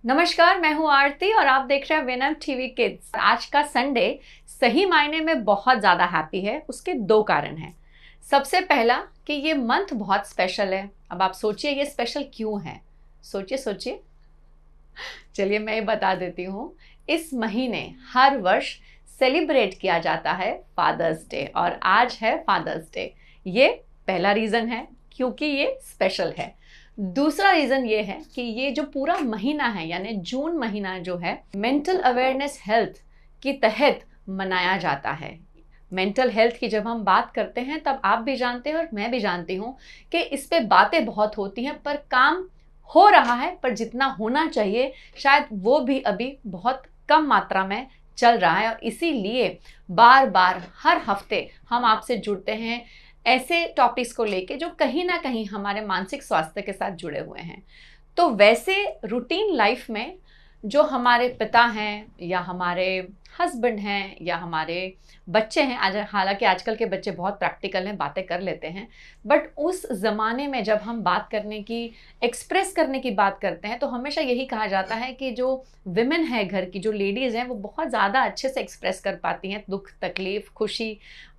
नमस्कार, मैं हूं आरती और आप देख रहे हैं विनम टीवी किड्स। आज का संडे सही मायने में बहुत ज़्यादा हैप्पी है। उसके दो कारण हैं। सबसे पहला कि ये मंथ बहुत स्पेशल है। अब आप सोचिए ये स्पेशल क्यों है। सोचिए सोचिए। चलिए मैं ये बता देती हूँ। इस महीने हर वर्ष सेलिब्रेट किया जाता है फादर्स डे और आज है फादर्स डे। ये पहला रीज़न है क्योंकि ये स्पेशल है। दूसरा रीज़न ये है कि ये जो पूरा महीना है यानी जून महीना जो है मेंटल अवेयरनेस हेल्थ के तहत मनाया जाता है। मेंटल हेल्थ की जब हम बात करते हैं तब आप भी जानते हैं और मैं भी जानती हूँ कि इस पे बातें बहुत होती हैं पर काम हो रहा है, पर जितना होना चाहिए शायद वो भी अभी बहुत कम मात्रा में चल रहा है। और इसीलिए बार बार हर हफ्ते हम आपसे जुड़ते हैं ऐसे टॉपिक्स को लेके जो कहीं ना कहीं हमारे मानसिक स्वास्थ्य के साथ जुड़े हुए हैं। तो वैसे रूटीन लाइफ में जो हमारे पिता हैं या हमारे हस्बैंड हैं या हमारे बच्चे हैं, आज हालांकि आजकल के बच्चे बहुत प्रैक्टिकल हैं, बातें कर लेते हैं, बट उस ज़माने में जब हम बात करने की, एक्सप्रेस करने की बात करते हैं तो हमेशा यही कहा जाता है कि जो विमेन है, घर की जो लेडीज़ हैं, वो बहुत ज़्यादा अच्छे से एक्सप्रेस कर पाती हैं दुख, तकलीफ़, खुशी,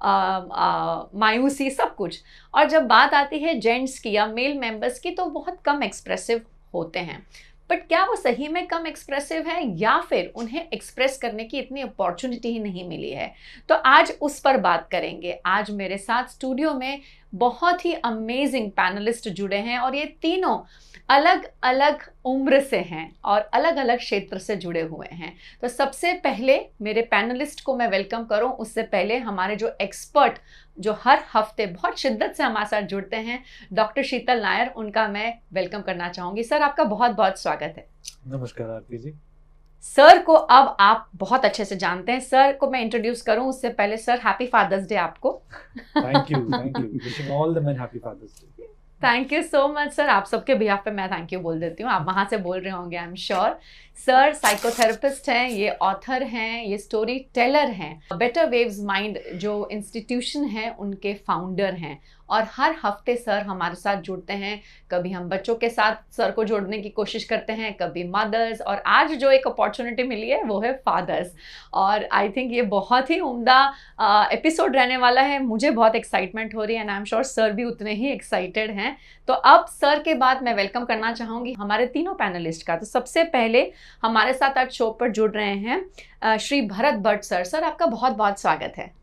मायूसी, सब कुछ। और जब बात आती है जेंट्स की या मेल मेंबर्स की तो बहुत कम एक्सप्रेसिव होते हैं। बट क्या वो सही में कम एक्सप्रेसिव है या फिर उन्हें एक्सप्रेस करने की इतनी अपॉर्चुनिटी ही नहीं मिली है? तो आज उस पर बात करेंगे। आज मेरे साथ स्टूडियो में बहुत ही अमेजिंग पैनलिस्ट जुड़े हैं और ये तीनों अलग अलग उम्र से हैं और अलग अलग क्षेत्र से जुड़े हुए हैं। तो सबसे पहले मेरे पैनलिस्ट को मैं वेलकम करूं, उससे पहले हमारे जो एक्सपर्ट जो हर हफ्ते बहुत शिद्दत से हमारे साथ जुड़ते हैं, डॉक्टर शीतल नायर, उनका मैं वेलकम करना चाहूँगी। सर, आपका बहुत बहुत स्वागत है। नमस्कार आरती जी। सर को अब आप बहुत अच्छे से जानते हैं। सर को मैं इंट्रोड्यूस करूं उससे पहले, सर हैप्पी फादर्स डे आपको। Thank you wishing all the men happy father's day. Thank you so much sir. आप सबके बिहाफ पे मैं थैंक यू बोल देती हूँ, आप वहाँ से बोल रहे होंगे, I am sure. Sir psychotherapist हैं, ये ऑथर हैं, ये स्टोरी टेलर हैं, बेटर वेव्स माइंड जो इंस्टीट्यूशन है उनके फाउंडर हैं। और हर हफ्ते सर हमारे साथ जुड़ते हैं। कभी हम बच्चों के साथ सर को जोड़ने की कोशिश करते हैं, कभी मदर्स, और आज जो एक अपॉर्चुनिटी मिली है वो है फादर्स। और आई थिंक ये बहुत ही उम्दा एपिसोड रहने वाला है। मुझे बहुत एक्साइटमेंट हो रही है and I am sure sir भी उतने ही एक्साइटेड हैं। तो अब सर के बाद मैं वेलकम करना चाहूँगी हमारे तीनों पैनलिस्ट का। तो सबसे पहले हमारे साथ आज शो पर जुड़ रहे हैं श्री भरत भट्ट सर। सर, आपका बहुत बहुत स्वागत है।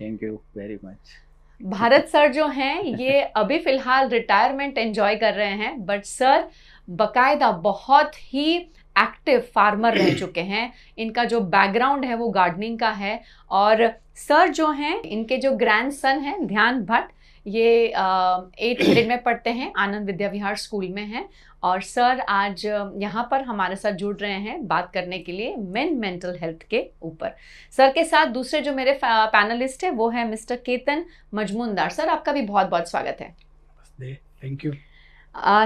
Thank you very much. Bharat sir जो हैं ये अभी फिलहाल रिटायरमेंट एंजॉय कर रहे हैं, बट सर बकायदा बहुत ही एक्टिव फार्मर रह चुके हैं। इनका जो बैकग्राउंड है वो गार्डनिंग का है। और सर जो हैं, इनके जो ग्रैंड सन हैं ध्यान भट्ट, ये 8th ग्रेड में पढ़ते हैं, आनंद विद्या विहार स्कूल में हैं। और सर आज यहाँ पर हमारे साथ जुड़ रहे हैं बात करने के लिए मेंटल हेल्थ के ऊपर। सर के साथ दूसरे जो मेरे पैनलिस्ट हैं वो है मिस्टर केतन मजमूनदार। सर, आपका भी बहुत बहुत स्वागत है। Thank you.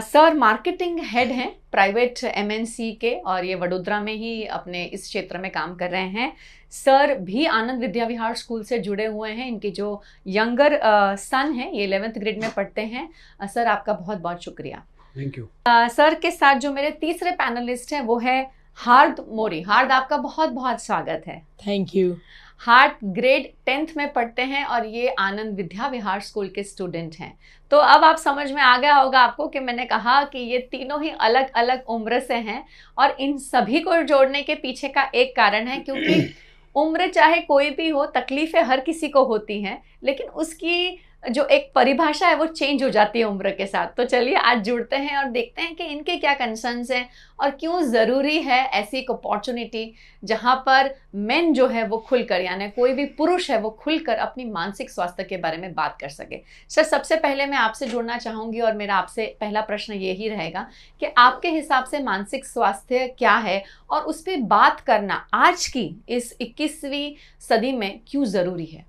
Sir marketing head हैं प्राइवेट एमएनसी के और ये वडोदरा में ही अपने इस क्षेत्र में काम कर रहे हैं। सर भी आनंद विद्या विहार स्कूल से जुड़े हुए हैं। इनके जो यंगर सन हैं ये 11th ग्रेड में पढ़ते हैं। सर, आपका बहुत बहुत शुक्रिया। Thank you. सर के साथ जो मेरे तीसरे पैनलिस्ट हैं वो है हार्द मोरी। हार्द, आपका बहुत बहुत स्वागत है। Thank you. Hard grade 10th में पढ़ते हैं और ये आनंद विद्या विहार स्कूल के स्टूडेंट हैं। तो अब आप समझ में आ गया होगा आपको कि मैंने कहा कि ये तीनों ही अलग अलग उम्र से हैं और इन सभी को जोड़ने के पीछे का एक कारण है, क्योंकि उम्र चाहे कोई भी हो, तकलीफें हर किसी को होती हैं, लेकिन उसकी जो एक परिभाषा है वो चेंज हो जाती है उम्र के साथ। तो चलिए आज जुड़ते हैं और देखते हैं कि इनके क्या कंसर्न्स हैं और क्यों ज़रूरी है ऐसी एक अपॉर्चुनिटी जहाँ पर मेन जो है वो खुलकर, यानी कोई भी पुरुष है वो खुलकर अपनी मानसिक स्वास्थ्य के बारे में बात कर सके। सर, सबसे पहले मैं आपसे जुड़ना चाहूँगी और मेरा आपसे पहला प्रश्न यही रहेगा कि आपके हिसाब से मानसिक स्वास्थ्य क्या है और उस पर बात करना आज की इस 21वीं सदी में क्यों ज़रूरी है?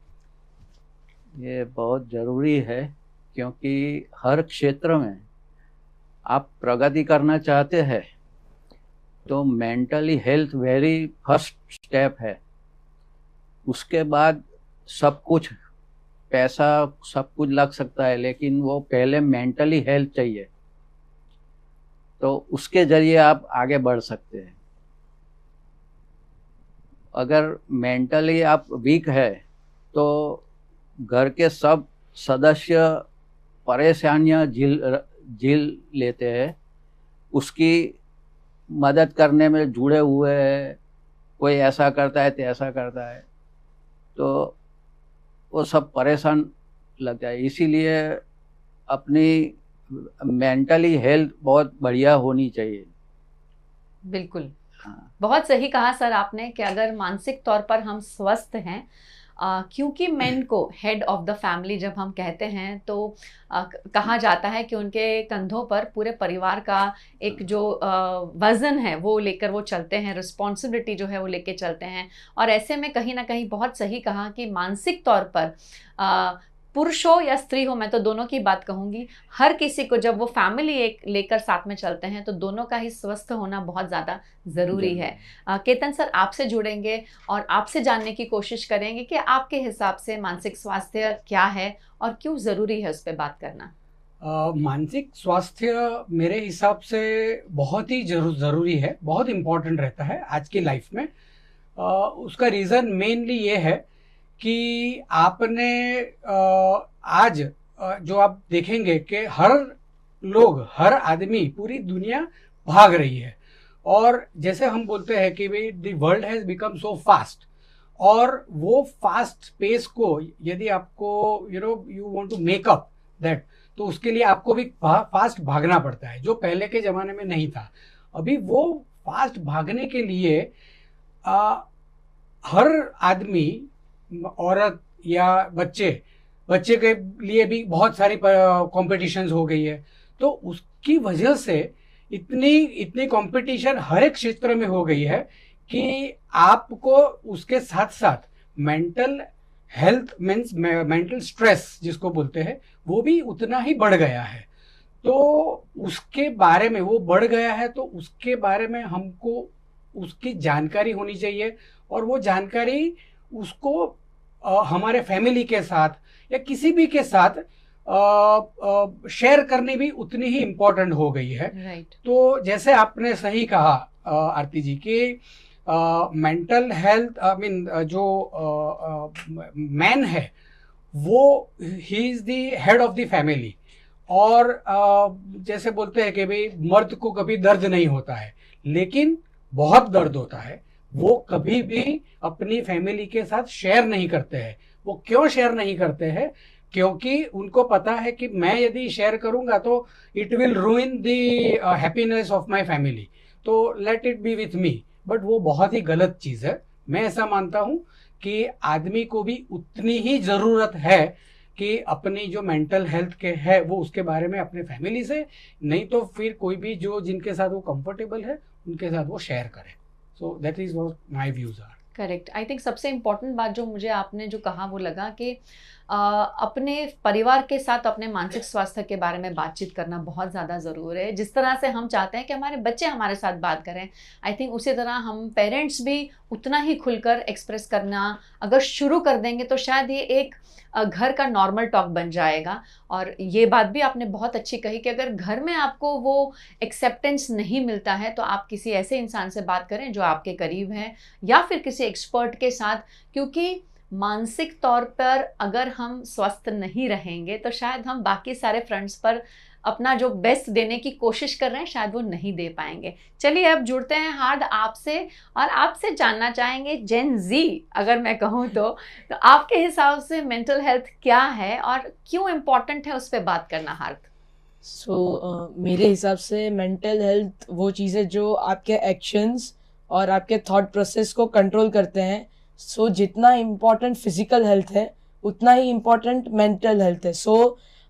ये बहुत ज़रूरी है क्योंकि हर क्षेत्र में आप प्रगति करना चाहते हैं तो mentally health very first step है। उसके बाद सब कुछ, पैसा सब कुछ लग सकता है, लेकिन वो पहले मेंटली हेल्थ चाहिए। तो उसके जरिए आप आगे बढ़ सकते हैं। अगर मेंटली आप वीक है तो घर के सब सदस्य परेशानियां झेल लेते हैं, उसकी मदद करने में जुड़े हुए हैं, कोई ऐसा करता है तो ऐसा करता है, तो वो सब परेशान लगता है। इसीलिए अपनी मेंटली हेल्थ बहुत बढ़िया होनी चाहिए। बिल्कुल, हाँ। बहुत सही कहा सर आपने कि अगर मानसिक तौर पर हम स्वस्थ हैं, क्योंकि मेन को हेड ऑफ द फैमिली जब हम कहते हैं तो कहा जाता है कि उनके कंधों पर पूरे परिवार का एक जो वज़न है वो लेकर वो चलते हैं, रिस्पॉन्सिबिलिटी जो है वो लेके चलते हैं। और ऐसे में कहीं ना कहीं बहुत सही कहा कि मानसिक तौर पर पुरुष हो या स्त्री हो, मैं तो दोनों की बात कहूँगी, हर किसी को जब वो फैमिली एक लेकर साथ में चलते हैं तो दोनों का ही स्वस्थ होना बहुत ज़्यादा ज़रूरी है। केतन सर आपसे जुड़ेंगे और आपसे जानने की कोशिश करेंगे कि आपके हिसाब से मानसिक स्वास्थ्य क्या है और क्यों ज़रूरी है उस पर बात करना। मानसिक स्वास्थ्य मेरे हिसाब से बहुत ही ज़रूरी है, बहुत इम्पोर्टेंट रहता है आज की लाइफ में। उसका रीज़न मेनली ये है कि आपने आज जो आप देखेंगे कि हर आदमी, पूरी दुनिया भाग रही है, और जैसे हम बोलते हैं कि भाई the world has become so fast, और वो फास्ट पेस को यदि आपको you want to make up that, तो उसके लिए आपको भी फास्ट भागना पड़ता है, जो पहले के ज़माने में नहीं था। अभी वो फास्ट भागने के लिए हर आदमी, औरत या बच्चे के लिए भी बहुत सारी कॉम्पिटिशन्स हो गई है, तो उसकी वजह से इतनी कंपटीशन हर एक क्षेत्र में हो गई है कि आपको उसके साथ साथ mental health means mental stress जिसको बोलते हैं वो भी उतना ही बढ़ गया है। तो उसके बारे में, वो बढ़ गया है तो उसके बारे में हमको उसकी जानकारी होनी चाहिए, और वो जानकारी उसको हमारे फैमिली के साथ या किसी भी के साथ शेयर करनी भी उतनी ही इम्पोर्टेंट हो गई है। Right. तो जैसे आपने सही कहा आरती जी कि मेंटल हेल्थ जो मैन है वो he is the head of the family, और जैसे बोलते हैं कि भाई मर्द को कभी दर्द नहीं होता है, लेकिन बहुत दर्द होता है, वो कभी भी अपनी फैमिली के साथ शेयर नहीं करते हैं। वो क्यों शेयर नहीं करते हैं? क्योंकि उनको पता है कि मैं यदि शेयर करूंगा तो it will ruin the happiness of my family, तो let it be with me. But वो बहुत ही गलत चीज़ है। मैं ऐसा मानता हूँ कि आदमी को भी उतनी ही ज़रूरत है कि अपनी जो मेंटल हेल्थ के है वो उसके बारे में अपने फैमिली से, नहीं तो फिर कोई भी जो जिनके साथ वो कंफर्टेबल है उनके साथ वो शेयर करे। So that is what my views are. Correct. I think सबसे इम्पॉर्टेंट बात जो मुझे आपने जो कहा वो लगा कि अपने परिवार के साथ अपने मानसिक स्वास्थ्य के बारे में बातचीत करना बहुत ज़्यादा ज़रूरी है। जिस तरह से हम चाहते हैं कि हमारे बच्चे हमारे साथ बात करें, आई थिंक उसी तरह हम पेरेंट्स भी उतना ही खुलकर एक्सप्रेस करना अगर शुरू कर देंगे तो शायद ये एक घर का नॉर्मल टॉक बन जाएगा। और ये बात भी आपने बहुत अच्छी कही कि अगर घर में आपको वो एक्सेप्टेंस नहीं मिलता है तो आप किसी ऐसे इंसान से बात करें जो आपके करीब है, या फिर किसी एक्सपर्ट के साथ, क्योंकि मानसिक तौर पर अगर हम स्वस्थ नहीं रहेंगे तो शायद हम बाकी सारे फ्रंट्स पर अपना जो बेस्ट देने की कोशिश कर रहे हैं शायद वो नहीं दे पाएंगे। चलिए अब जुड़ते हैं हार्द आपसे, और आपसे जानना चाहेंगे जेन जी अगर मैं कहूँ तो आपके हिसाब से मेंटल हेल्थ क्या है और क्यों इम्पोर्टेंट है उस पर बात करना हार्द। मेरे हिसाब से मेंटल हेल्थ वो चीज़ है जो आपके एक्शंस और आपके थॉट प्रोसेस को कंट्रोल करते हैं। जितना इम्पोर्टेंट फिजिकल हेल्थ है उतना ही इम्पोर्टेंट मेंटल हेल्थ है।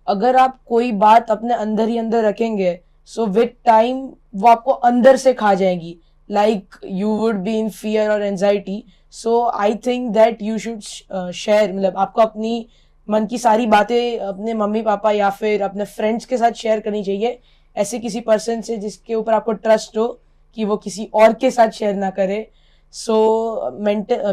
अगर आप कोई बात अपने अंदर ही अंदर रखेंगे विद टाइम वो आपको अंदर से खा जाएगी, like you would be in fear और anxiety. I think that you should share, मतलब आपको अपनी मन की सारी बातें अपने मम्मी पापा या फिर अपने फ्रेंड्स के साथ शेयर करनी चाहिए, ऐसे किसी पर्सन से जिसके ऊपर आपको ट्रस्ट हो कि वो किसी और के साथ शेयर ना करे। So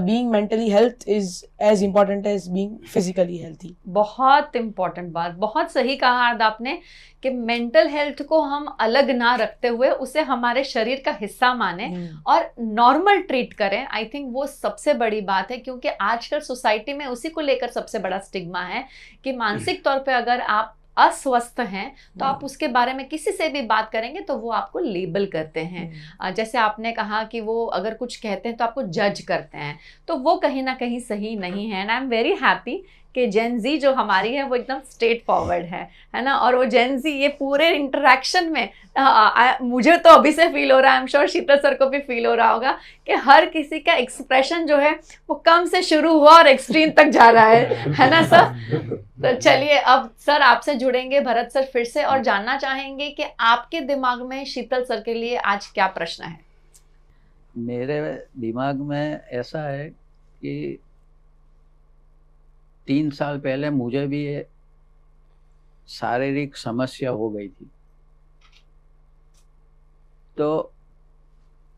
being mentally health is as important as being physically healthy. बहुत इम्पोर्टेंट बात, बहुत सही कहा अर्द आपने कि मेंटल हेल्थ को हम अलग ना रखते हुए उसे हमारे शरीर का हिस्सा माने और नॉर्मल ट्रीट करें। आई थिंक वो सबसे बड़ी बात है, क्योंकि आजकल सोसाइटी में उसी को लेकर सबसे बड़ा स्टिग्मा है कि मानसिक तौर पे अगर आप अस्वस्थ हैं तो आप उसके बारे में किसी से भी बात करेंगे तो वो आपको लेबल करते हैं। जैसे आपने कहा कि वो अगर कुछ कहते हैं तो आपको जज करते हैं, तो वो कहीं ना कहीं सही नहीं है। And I am very happy कि जेन जी जो हमारी है वो एकदम स्ट्रेट फॉरवर्ड है ना। और वो जेन जी ये पूरे इंटरेक्शन में मुझे तो अभी से फील हो रहा है, I am sure Sheetal sir को भी फील हो रहा होगा कि हर किसी का एक्सप्रेशन जो है वो कम से शुरू हुआ और एक्सट्रीम तक जा रहा है ना सर। तो चलिए अब सर आपसे जुड़ेंगे भरत सर फिर से और जानना चाहेंगे कि आपके दिमाग में शीतल सर के लिए आज क्या प्रश्न है। मेरे दिमाग में ऐसा है कि 3 साल पहले मुझे भी ये शारीरिक समस्या हो गई थी, तो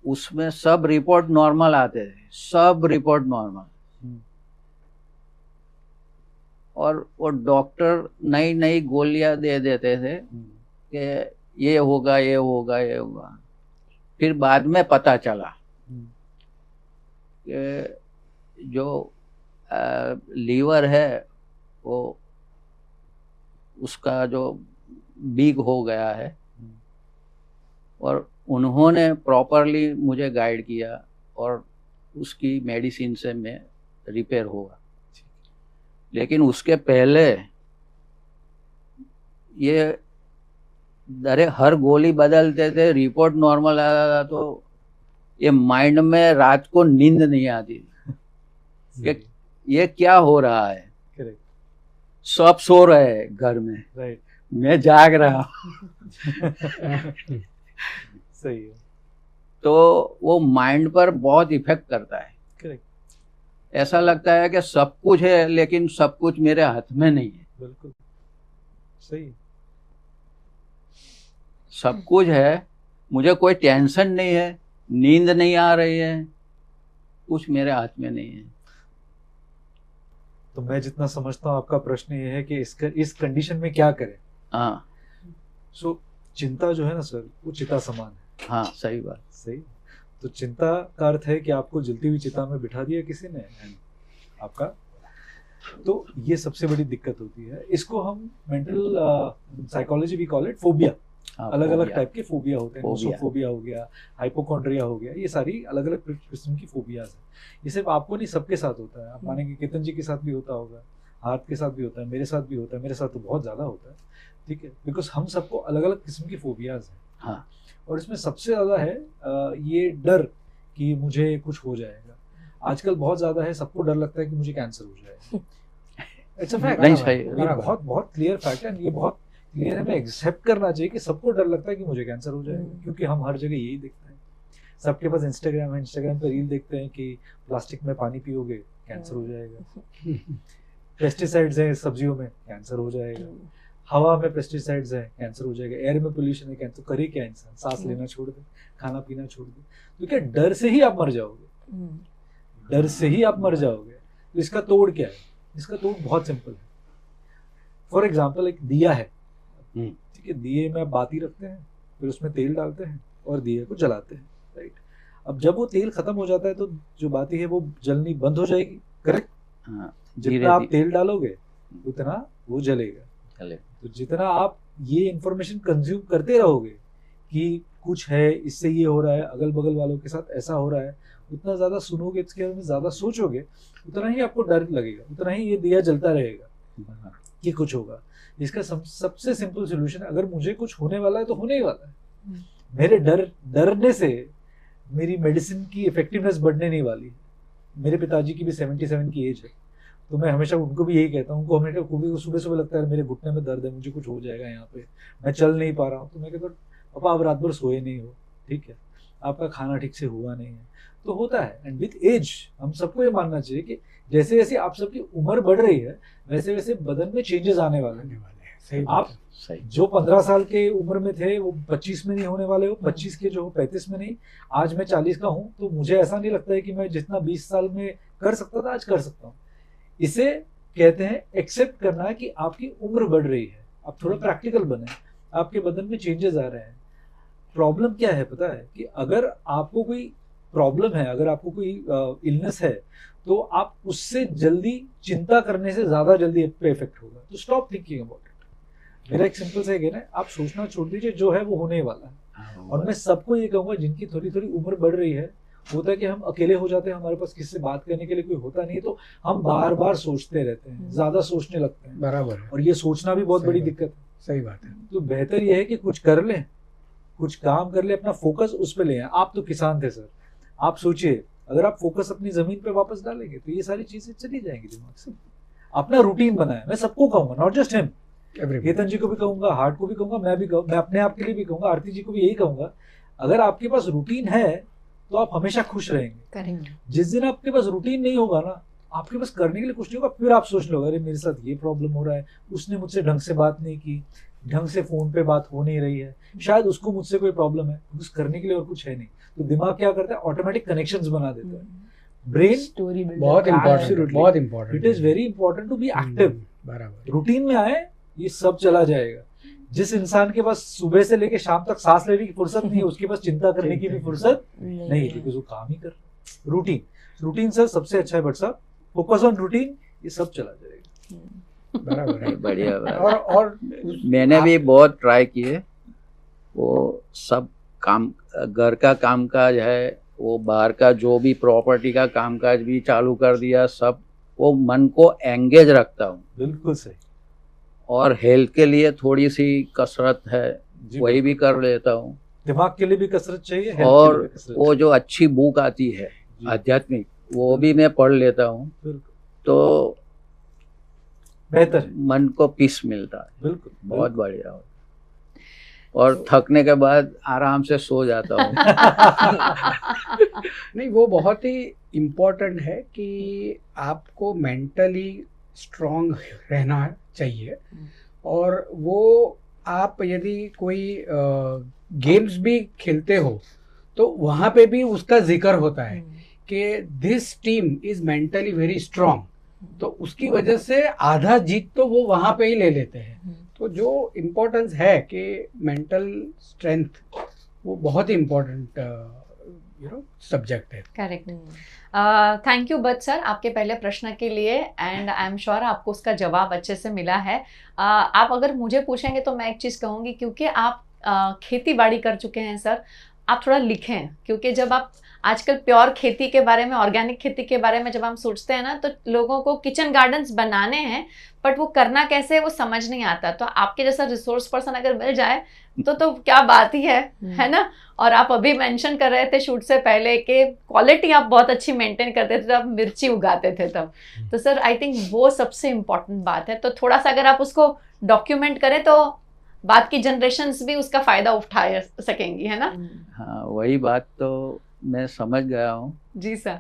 उसमें सब रिपोर्ट नॉर्मल आते थे, सब रिपोर्ट नॉर्मल। और वो डॉक्टर नई नई गोलियां दे देते थे कि ये होगा ये होगा ये होगा। फिर बाद में पता चला कि जो लीवर है वो उसका जो वीक हो गया है, और उन्होंने प्रॉपरली मुझे गाइड किया और उसकी मेडिसिन से मैं रिपेयर हुआ। लेकिन उसके पहले ये अरे हर गोली बदलते थे, रिपोर्ट नॉर्मल आता था, तो ये माइंड में रात को नींद नहीं आती कि ये क्या हो रहा है। करेक्ट। सब सो रहे हैं घर में, राइट, मैं जाग रहा सही है। तो वो माइंड पर बहुत इफेक्ट करता है। करेक्ट, ऐसा लगता है कि सब कुछ है लेकिन सब कुछ मेरे हाथ में नहीं है। बिल्कुल सही है। सब कुछ है, मुझे कोई टेंशन नहीं है, नींद नहीं आ रही है, कुछ मेरे हाथ में नहीं है। तो मैं जितना समझता हूँ आपका प्रश्न ये है कि इस कंडीशन में क्या करें। हाँ सो चिंता जो है ना सर, वो चिता समान है। हाँ, सही बात। सही। तो चिंता का अर्थ है कि आपको जलती हुई चिता में बिठा दिया किसी ने, आपका, तो ये सबसे बड़ी दिक्कत होती है। इसको हम mental psychology we call it phobia. अलग अलग टाइप के फोबिया होते हैं। नोसोफोबिया हो गया, हाइपोकॉन्ड्रिया हो गया, ये सारी अलग अलग किस्म की फोबियाज हैं। ये सिर्फ आपको नहीं, सबके साथ होता है। आप मानेंगे केतन जी के साथ भी होता होगा, हार्ट के साथ भी होता है, मेरे साथ भी होता है, मेरे साथ तो बहुत ज्यादा होता है। ठीक है, बिकॉज हम सबको अलग अलग किस्म की फोबियाज हैं। हाँ। और इसमें सबसे ज्यादा है ये डर कि मुझे कुछ हो जाएगा। आजकल बहुत ज्यादा है, सबको डर लगता है कि मुझे कैंसर हो जाएगा। It's a fact. नहीं, सही। ये बहुत बहुत क्लियर फैक्ट है। ये बहुत क्लियर हमें एक्सेप्ट करना चाहिए कि सबको डर लगता है कि मुझे कैंसर हो जाएगा, क्योंकि हम हर जगह यही देखते हैं। सबके पास इंस्टाग्राम है, इंस्टाग्राम पे रील देखते हैं कि प्लास्टिक में पानी पियोगे कैंसर हो जाएगा, पेस्टिसाइड्स हैं सब्जियों में कैंसर हो जाएगा, हवा में पेस्टिसाइड्स हैं कैंसर हो जाएगा, एयर में पोल्यूशन है कैंसर। करे क्या इंसान? सांस लेना छोड़ दे, खाना पीना छोड़ दे, तो क्या डर से ही आप मर जाओगे? डर से ही आप मर जाओगे। तो इसका तोड़ क्या है? इसका तोड़ बहुत सिंपल है। फॉर एग्जाम्पल, एक दिया है, ठीक है, दिए में आप बाती रखते हैं, फिर उसमें तेल डालते हैं और दिए को जलाते हैं, राइट। अब जब वो तेल खत्म हो जाता है तो जो बाती है वो जलनी बंद हो जाएगी, करेक्ट? हाँ, जितना आप तेल डालोगे उतना वो जलेगा। तो जितना आप ये इंफॉर्मेशन कंज्यूम करते रहोगे कि कुछ है, इससे ये हो रहा है, अगल बगल वालों के साथ ऐसा हो रहा है, उतना ज्यादा सुनोगे, इसके बारे में ज्यादा सोचोगे, उतना ही आपको डर लगेगा, उतना ही ये दिया जलता रहेगा कि कुछ होगा। इसका सबसे सिंपल सोल्यूशन है, अगर मुझे कुछ होने वाला है तो होने ही वाला है। मेरे डरने से मेरी मेडिसिन की इफेक्टिवनेस बढ़ने नहीं वाली। मेरे पिताजी की भी 77 की एज है, तो मैं हमेशा उनको भी यही कहता हूँ। उनको हमेशा सुबह सुबह लगता है मेरे घुटने में दर्द है, मुझे कुछ हो जाएगा यहाँ पे, मैं चल नहीं पा रहा हूँ। तो मैं कहता हूँ पापा आप रात भर सोए नहीं हो, ठीक है, आपका खाना ठीक से हुआ नहीं है, तो होता है। एंड विथ एज हम सबको ये मानना चाहिए कि जैसे जैसे आप सबकी उम्र बढ़ रही है वैसे वैसे बदन में चेंजेस आने वाले हैं। सही आप सही। जो 15 साल के उम्र में थे वो 25 में नहीं होने वाले हो, 25 के जो हो 35 में नहीं। आज मैं 40 का हूँ, तो मुझे ऐसा नहीं लगता है कि मैं जितना 20 साल में कर सकता था आज कर सकता हूँ। इसे कहते हैं एक्सेप्ट करना है कि आपकी उम्र बढ़ रही है, आप थोड़ा प्रैक्टिकल बने, आपके बदन में चेंजेस आ रहे हैं। प्रॉब्लम क्या है पता है कि अगर आपको कोई प्रॉब्लम है, अगर आपको कोई इलनेस है, तो आप उससे जल्दी चिंता करने से ज्यादा जल्दी पे इफेक्ट होगा। तो स्टॉप थिंकिंग अबाउट इट। मेरा एक सिंपल सा है ना, आप सोचना छोड़ दीजिए, जो है वो होने वाला है। और मैं सबको ये कहूंगा जिनकी थोड़ी थोड़ी उम्र बढ़ रही है, होता है कि हम अकेले हो जाते हैं, हमारे पास किसी से बात करने के लिए कोई होता नहीं है, तो हम बार बार सोचते रहते हैं, ज्यादा सोचने लगते हैं। बराबर है। और ये सोचना भी बहुत बड़ी दिक्कत है। सही बात है। तो बेहतर ये है कि कुछ कर लें, कुछ काम कर ले, अपना फोकस उस पर ले आए। आप तो किसान थे सर, आप सोचिए अगर आप फोकस अपनी जमीन पे वापस डालेंगे तो ये सारी चीजें चली जाएंगी दिमाग से। अपना रूटीन बनाए। मैं सबको कहूंगा, नॉट जस्ट हिम, केतन जी को भी कहूंगा, हार्ट को भी कहूंगा, मैं अपने आप के लिए भी कहूंगा, आरती जी को भी यही कहूंगा, अगर आपके पास रूटीन है तो आप हमेशा खुश रहेंगे। जिस दिन आपके पास रूटीन नहीं होगा ना, आपके पास करने के लिए कुछ नहीं होगा, फिर आप सोच लो अरे मेरे साथ ये प्रॉब्लम हो रहा है, उसने मुझसे ढंग से बात नहीं की, ढंग से फोन पे बात हो नहीं रही है, शायद उसको मुझसे कोई प्रॉब्लम है, कुछ करने के लिए और कुछ है नहीं। तो दिमाग क्या करता है, ऑटोमेटिक कनेक्शंस बना देता है। ब्रेन स्टोरी बहुत इम्पोर्टेंट, बहुत important. It is very important to be active. बराबर। रूटीन में आए, ये सब चला जाएगा। जिस इंसान के पास सुबह से लेके शाम तक सांस लेने की फुर्सत नहीं है, उसके पास चिंता करने की भी फुर्सत नहीं है, बिकॉज वो काम ही कर रहा है। रूटीन सर सबसे अच्छा है। बट साहब फोकस ऑन रूटीन, ये सब चला जाएगा। बराबर है। बढ़िया। और मैंने भी बहुत ट्राई किए, वो सब काम, घर का कामकाज है, वो बाहर का जो भी प्रॉपर्टी का कामकाज भी चालू कर दिया, सब वो मन को एंगेज रखता हूँ। बिल्कुल सही। और हेल्थ के लिए थोड़ी सी कसरत है, वही भी कर लेता हूँ। दिमाग के लिए भी कसरत चाहिए, health और के लिए भी कसरत वो जो अच्छी बुक आती है आध्यात्मिक, वो भी मैं पढ़ लेता हूँ, तो बेहतर है, मन को पीस मिलता है। बिल्कुल बहुत बढ़िया होता। और थकने के बाद आराम से सो जाता हूँ। नहीं, वो बहुत ही इम्पोर्टेंट है कि आपको मेंटली स्ट्रांग रहना चाहिए। और वो आप यदि कोई गेम्स भी खेलते हो तो वहाँ पे भी उसका जिक्र होता है कि this team is mentally very strong, तो उसकी वजह से आधा जीत तो वो वहाँ पे ही ले लेते हैं। तो जो इम्पोर्टेंस है कि मेंटल स्ट्रेंथ, वो बहुत ही इम्पोर्टेंट सब्जेक्ट है। Correct. Thank you but sir आपके पहले प्रश्न के लिए, एंड आई एम श्योर आपको उसका जवाब अच्छे से मिला है। आप अगर मुझे पूछेंगे तो मैं एक चीज़ कहूँगी, क्योंकि आप खेती बाड़ी कर चुके हैं सर, आप थोड़ा लिखें, क्योंकि जब आप आजकल प्योर खेती के बारे में, ऑर्गेनिक खेती के बारे में जब हम सोचते हैं ना, तो लोगों को किचन गार्डन्स बनाने हैं, बट वो करना कैसे है वो समझ नहीं आता। तो आपके जैसा रिसोर्स पर्सन अगर मिल जाए तो क्या बात ही है ना। और आप अभी मेंशन कर रहे थे शूट से पहले कि क्वालिटी आप बहुत अच्छी मेंटेन करते थे, तो आप मिर्ची उगाते थे तब। तो सर आई थिंक वो सबसे इम्पोर्टेंट बात है। तो थोड़ा सा अगर आप उसको डॉक्यूमेंट करें तो बाद की जनरेशंस भी उसका फायदा उठा सकेंगी, है ना। हाँ, वही बात तो मैं समझ गया हूँ जी सर।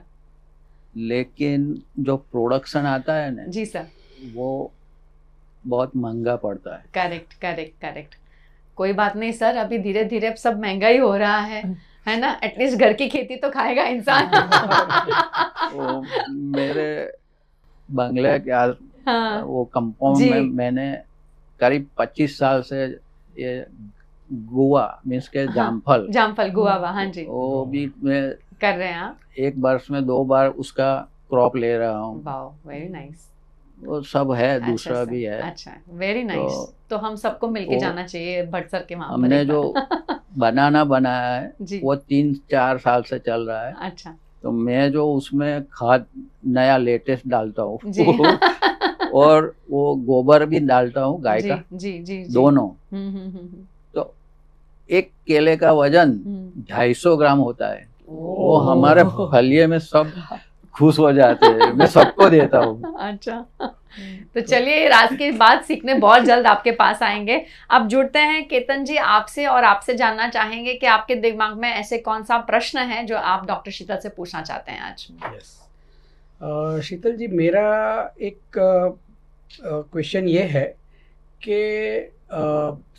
लेकिन जो प्रोडक्शन आता है ना जी सर, वो बहुत महंगा पड़ता है। Correct correct correct. कोई बात नहीं सर, अभी धीरे धीरे अब सब महंगा ही हो रहा है ना। एटलीस्ट घर की खेती तो खाएगा इंसान। वो मेरे बंगले के हाँ, वो कंपाउंड में मैंने करीब 25 साल से ये गुआ मीन्स के जामफल, जामफल गुआवा, हाँ जी, वो भी मैं कर रहे हैं आप। एक वर्ष में 2 बार उसका क्रॉप ले रहा हूँ। Wow, very nice. वो सब है, अच्छा दूसरा सर, भी है। अच्छा, वेरी नाइस। तो हम सबको मिलके जाना चाहिए भट्ट सर के वहाँ पर। हमने जो बनाना बनाया है जी, वो 3-4 साल से चल रहा है। अच्छा तो मैं जो उसमें खाद नया लेटेस्ट डालता हूँ जी। और वो गोबर भी डालता हूँ गाय का, जी जी, दोनों। तो एक केले का वजन 250 ग्राम होता है। वो हमारे फलिये में सब खुश हो जाते हैं, मैं सबको देता हूँ। अच्छा, तो चलिए राज की बात सीखने बहुत जल्द आपके पास आएंगे। अब जुड़ते हैं केतन जी आपसे, और आपसे जानना चाहेंगे कि आपके दिमाग में ऐसे कौन सा प्रश्न है जो आप डॉक्टर शीतल से पूछना चाहते हैं आज। शीतल जी, मेरा एक क्वेश्चन ये है कि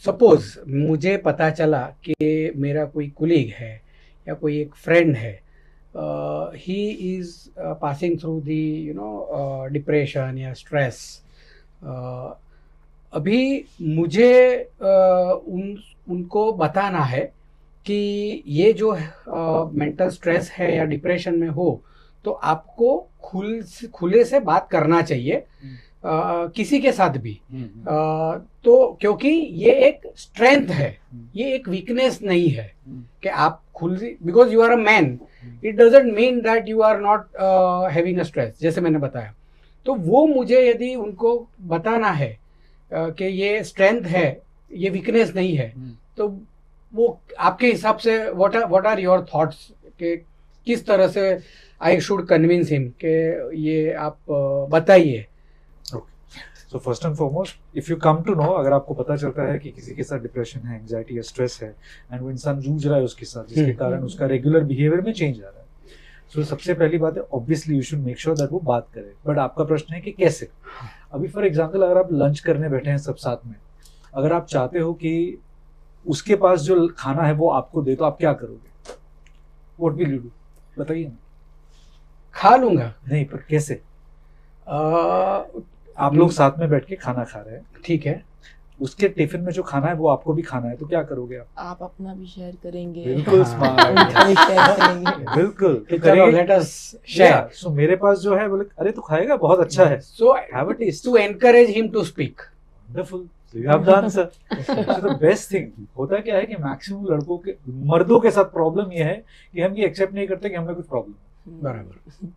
सपोज मुझे पता चला कि मेरा कोई कुलीग है या कोई एक फ्रेंड है, he is passing through the depression या स्ट्रेस, अभी मुझे उनको बताना है कि ये जो मेंटल स्ट्रेस है या डिप्रेशन में हो तो आपको खुले से बात करना चाहिए, किसी के साथ भी, तो क्योंकि ये एक स्ट्रेंथ है, ये एक वीकनेस नहीं है कि आप because you are a man, it doesn't mean that you are not having a stress, जैसे मैंने बताया। तो वो मुझे यदि उनको बताना है कि ये स्ट्रेंथ है, ये वीकनेस नहीं है, तो वो आपके हिसाब से व्हाट आर योर थॉट्स कि किस तरह से आई शुड कन्विंस हिम कि ये आप बताइए। So first and foremost if you come to know, अगर आपको पता चलता है कि किसी के साथ डिप्रेशन है, एंजाइटी है, स्ट्रेस है एंड वो इंसान जूझ रहा है उसके साथ, जिसके कारण उसका रेगुलर बिहेवियर में चेंज आ रहा है, सो सबसे पहली बात है obviously you should make sure that वो बात करे। बट आपका प्रश्न है कि कैसे। अभी फॉर एग्जांपल अगर आप लंच करने बैठे हैं सब साथ में, अगर आप चाहते हो कि उसके पास जो खाना है वो आपको दे, तो आप क्या करोगे? What will you do? बताइए ना। खा लूंगा। नहीं, पर कैसे? आप लोग साथ में बैठ के खाना खा रहे हैं, ठीक है, उसके टिफिन में जो खाना है वो आपको भी खाना है, तो क्या करोगे आप? आप अपना भी शेयर करेंगे। बिल्कुल स्मार्ट, उनका भी शेयर करेंगे। बिल्कुल। तो चलो लेट अस शेयर। सो मेरे पास जो है, बोले अरे तू खाएगा, बहुत अच्छा है, so have a taste, to encourage him to speak. Wonderful, you have the answer. So the best thing होता क्या है कि मैक्सिमम लड़कों के, मर्दों के साथ प्रॉब्लम ये है कि हम ये एक्सेप्ट नहीं करते कि हमें कुछ प्रॉब्लम है। बराबर।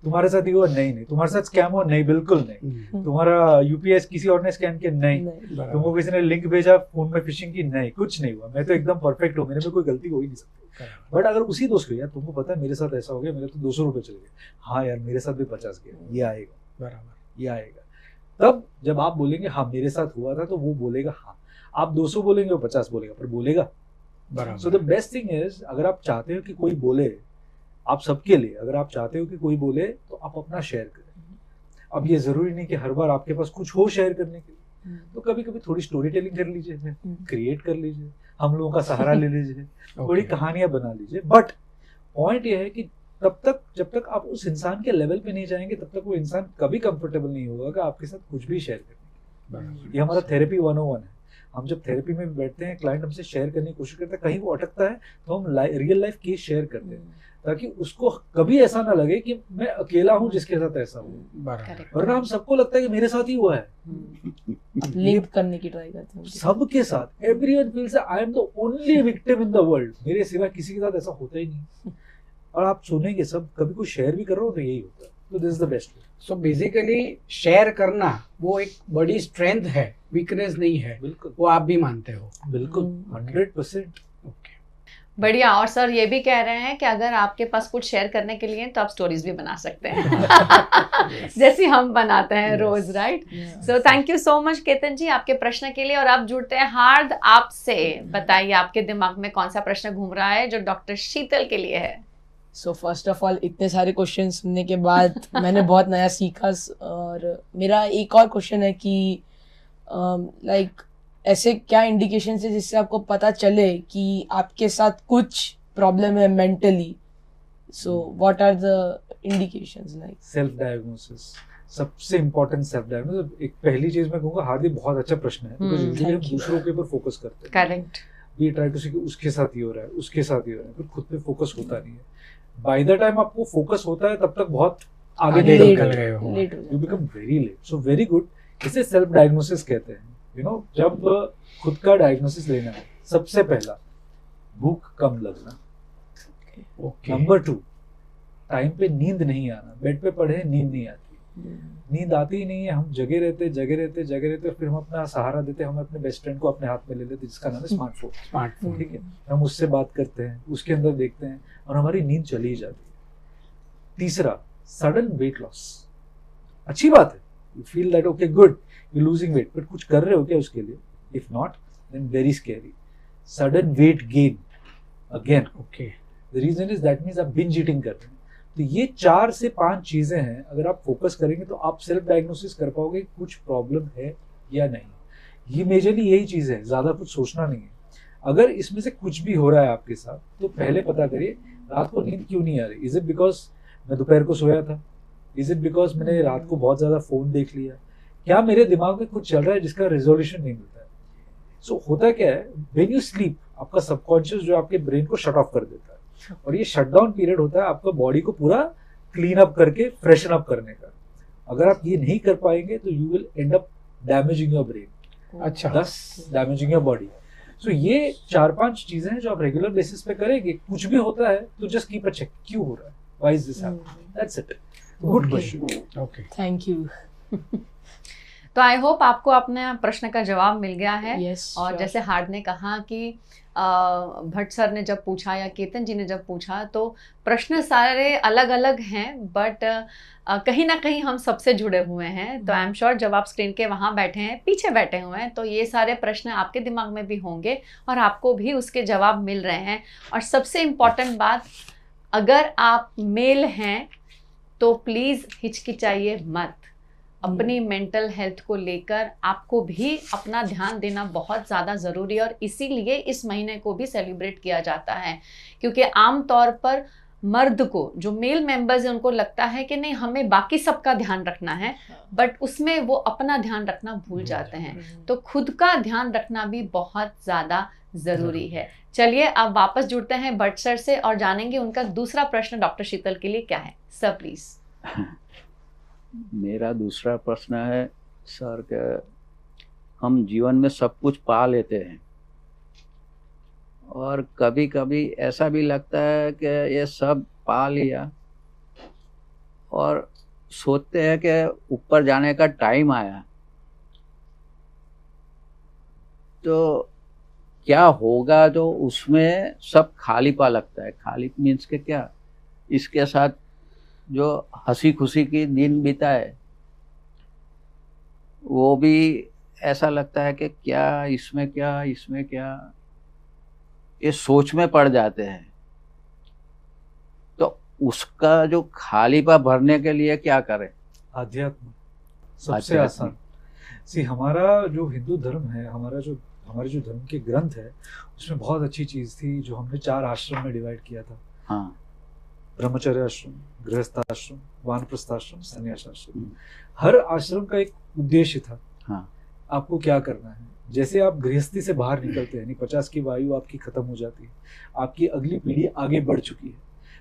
तुम्हारे साथ ये हुआ? नहीं। तुम्हारे साथ स्कैम हुआ? नहीं, बिल्कुल नहीं। तुम्हारा यूपीएस किसी और ने स्कैन किया? नहीं। तुमको किसी ने लिंक भेजा फोन में फिशिंग की? नहीं, कुछ नहीं हुआ, मैं तो एकदम परफेक्ट हूँ, मेरे में कोई गलती हो ही नहीं सकती। बट अगर उसी दोस्त को, यार तुमको पता है मेरे साथ ऐसा हो गया, मेरे तो 200 रुपए चले गए, हाँ यार मेरे साथ भी 50 गया, ये आएगा, बराबर, ये आएगा। तब जब आप बोलेंगे हाँ मेरे साथ हुआ था, तो वो बोलेगा हाँ। आप 200 बोलेंगे, वो 50 बोलेगा, पर बोलेगा। बराबर। सो द बेस्ट थिंग इज, अगर आप चाहते हो कि कोई बोले, आप सबके लिए अगर आप चाहते हो कि कोई बोले, तो आप अपना शेयर करें। अब ये जरूरी नहीं कि हर बार आपके पास कुछ हो शेयर करने के लिए, तो कभी कभी थोड़ी स्टोरी टेलिंग कर लीजिए, क्रिएट कर लीजिए, हम लोगों का सहारा ले लीजिए, थोड़ी कहानियां बना लीजिए। बट पॉइंट ये है कि तब तक जब तक आप उस इंसान के लेवल पे नहीं जाएंगे, तब तक वो इंसान कभी कंफर्टेबल नहीं होगा कि आपके साथ कुछ भी शेयर करने। ये हमारा थेरेपी 101 है। हम जब थेरेपी में बैठते हैं, क्लाइंट हमसे शेयर करने की कोशिश करता है, कहीं वो अटकता है, तो हम रियल लाइफ केस शेयर करते हैं, ताकि उसको कभी ऐसा ना लगे कि मैं अकेला हूँ जिसके साथ ऐसा हुआ। वरना हम सबको लगता है कि मेरे साथ ही हुआ है, लिंक करने की ट्राई करते हैं सबके साथ। Everyone feels I am the only victim in the world, मेरे सिवा किसी के साथ ऐसा होता ही नहीं। और आप सुनेंगे सब, कभी कोई शेयर भी कर रहा हो तो यही होता है। तो this is the best. So basically share करना वो एक बड़ी स्ट्रेंथ है, वीकनेस नहीं है। बिल्कुल, वो आप भी मानते हो? बिल्कुल, 100%। बढ़िया। और सर ये भी कह रहे हैं कि अगर आपके पास कुछ शेयर करने के लिए तो आप स्टोरीज भी बना सकते हैं जैसी हम बनाते हैं रोज, right? So thank you so much Ketan ji आपके प्रश्न के लिए। और आप जुड़ते हैं हार्द आपसे, बताइए आपके दिमाग में कौन सा प्रश्न घूम रहा है जो डॉक्टर शीतल के लिए है? सो फर्स्ट ऑफ ऑल, इतने सारे क्वेश्चन सुनने के बाद मैंने बहुत नया सीखा। और मेरा एक और क्वेश्चन है कि लाइक ऐसे क्या इंडिकेशन है जिससे आपको पता चले कि आपके साथ कुछ प्रॉब्लम है mentally? So what are the indications? Like self diagnosis, सबसे इम्पोर्टेंट सेल्फ डायग्नोसिस। एक पहली चीज मैं कहूँगा, हार्दिक बहुत अच्छा प्रश्न है, बिकॉज़ यूजुअली हम दूसरों के ऊपर फोकस करते हैं। करेक्ट। वी ट्राई टू सी कि उसके साथ ही हो रहा है, उसके साथ ही हो रहा है, फिर खुद पे फोकस होता नहीं है। बाय द टाइम आपको फोकस होता है, तब तक बहुत आगे निकल गए हो, you become very late. So very good, इसे सेल्फ डायग्नोसिस कहते हैं। यू नो, जब खुद का डायग्नोसिस लेना है, सबसे पहला भूख कम लगना, नंबर 2 टाइम पे नींद नहीं आना, बेड पे पड़े नींद नहीं आती, नींद आती ही नहीं है, हम जगे रहते, फिर हम अपना सहारा देते हैं, हम अपने बेस्ट फ्रेंड को अपने हाथ में ले लेते, जिसका नाम है स्मार्टफोन। ठीक है, हम उससे बात करते हैं, उसके अंदर देखते हैं, और हमारी नींद चली जाती है। तीसरा, सडन वेट लॉस। अच्छी बात है, you feel that okay good, you losing weight, but कुछ कर रहे हो क्या उसके लिए? If not, then very scary. Sudden weight gain again, okay, the reason is that means आप बिंज ईटिंग कर रहे हैं। तो ये 4 से 5 चीजें हैं, अगर आप फोकस करेंगे तो आप सेल्फ डायग्नोसिस कर पाओगे कुछ प्रॉब्लम है या नहीं। ये मेजरली यही चीज है, ज्यादा कुछ सोचना नहीं है। अगर इसमें से कुछ भी हो रहा है आपके साथ तो पहले पता करिए रात को नींद क्यों नहीं आ रही। इज इट बिकॉज मैं दोपहर को सोया था? इज इट बिकॉज मैंने रात को बहुत ज्यादा फोन देख लिया? क्या मेरे दिमाग में कुछ चल रहा है जिसका रेजोल्यूशन नहीं मिलता है? सो होता क्या है, व्हेन यू स्लीप आपका सबकॉन्शियस जो आपके ब्रेन को शट ऑफ कर देता है, और ये शट डाउन पीरियड होता है आपका बॉडी को पूरा क्लीन अप करके फ्रेशन अप करने का। अगर आप ये नहीं कर पाएंगे तो you will and up damaging your brain, अच्छा, दस डैमेजिंग योर बॉडी। सो ये 4-5 चीजें हैं जो आप रेगुलर बेसिस पे करेंगे। कुछ भी होता है तो जस्ट कीप अ चेक, क्यों हो रहा है, why is this happening, that's it. Good question. Okay, thank you. तो आई होप आपको अपने प्रश्न का जवाब मिल गया है। Yes, और sure. जैसे हार्द ने कहा कि भट्ट सर ने जब पूछा या केतन जी ने जब पूछा तो प्रश्न सारे अलग अलग हैं, बट कहीं ना कहीं हम सबसे जुड़े हुए हैं। तो आई एम श्योर जब आप स्क्रीन के वहाँ बैठे हैं, पीछे बैठे हुए हैं, तो ये सारे प्रश्न आपके दिमाग में भी होंगे और आपको भी उसके जवाब मिल रहे हैं। और सबसे इम्पॉर्टेंट बात, अगर आप मेल हैं तो प्लीज़ हिचकिचाइए मत। अपनी मेंटल हेल्थ को लेकर आपको भी अपना ध्यान देना बहुत ज़्यादा ज़रूरी है, और इसीलिए इस महीने को भी सेलिब्रेट किया जाता है। क्योंकि आम तौर पर मर्द को, जो मेल मेंबर्स हैं, उनको लगता है कि नहीं हमें बाकी सबका ध्यान रखना है, बट उसमें वो अपना ध्यान रखना भूल जाते हैं। तो खुद का ध्यान रखना भी बहुत ज़्यादा ज़रूरी है। चलिए अब वापस जुड़ते हैं भट्ट सर से और जानेंगे उनका दूसरा प्रश्न डॉक्टर शीतल के लिए क्या है। Sir please. मेरा दूसरा प्रश्न है सर कि हम जीवन में सब कुछ पा लेते हैं और कभी कभी ऐसा भी लगता है कि ये सब पा लिया और सोचते हैं कि ऊपर जाने का टाइम आया, तो क्या होगा जो उसमें सब खाली पा लगता है। खाली मीन्स के क्या, इसके साथ जो हंसी खुशी की दिन बिताए वो भी ऐसा लगता है कि क्या इसमें क्या ये सोच में पड़ जाते हैं। तो उसका जो खालीपा भरने के लिए क्या करें? आध्यात्म सबसे आसान। हमारा जो हिंदू धर्म है, हमारे जो धर्म के ग्रंथ है, उसमें बहुत अच्छी चीज थी जो हमने 4 आश्रम में डिवाइड किया था। हाँ, ब्रह्मचर्य आश्रम, गृहस्थाश्रम, वानप्रस्थाश्रम, संन्यासाश्रम। हर आश्रम का एक उद्देश्य था। हाँ, आपको क्या करना है। जैसे आप गृहस्थी से बाहर निकलते हैं, 50 की आयु आपकी खत्म हो जाती है, आपकी अगली पीढ़ी आगे बढ़ चुकी है,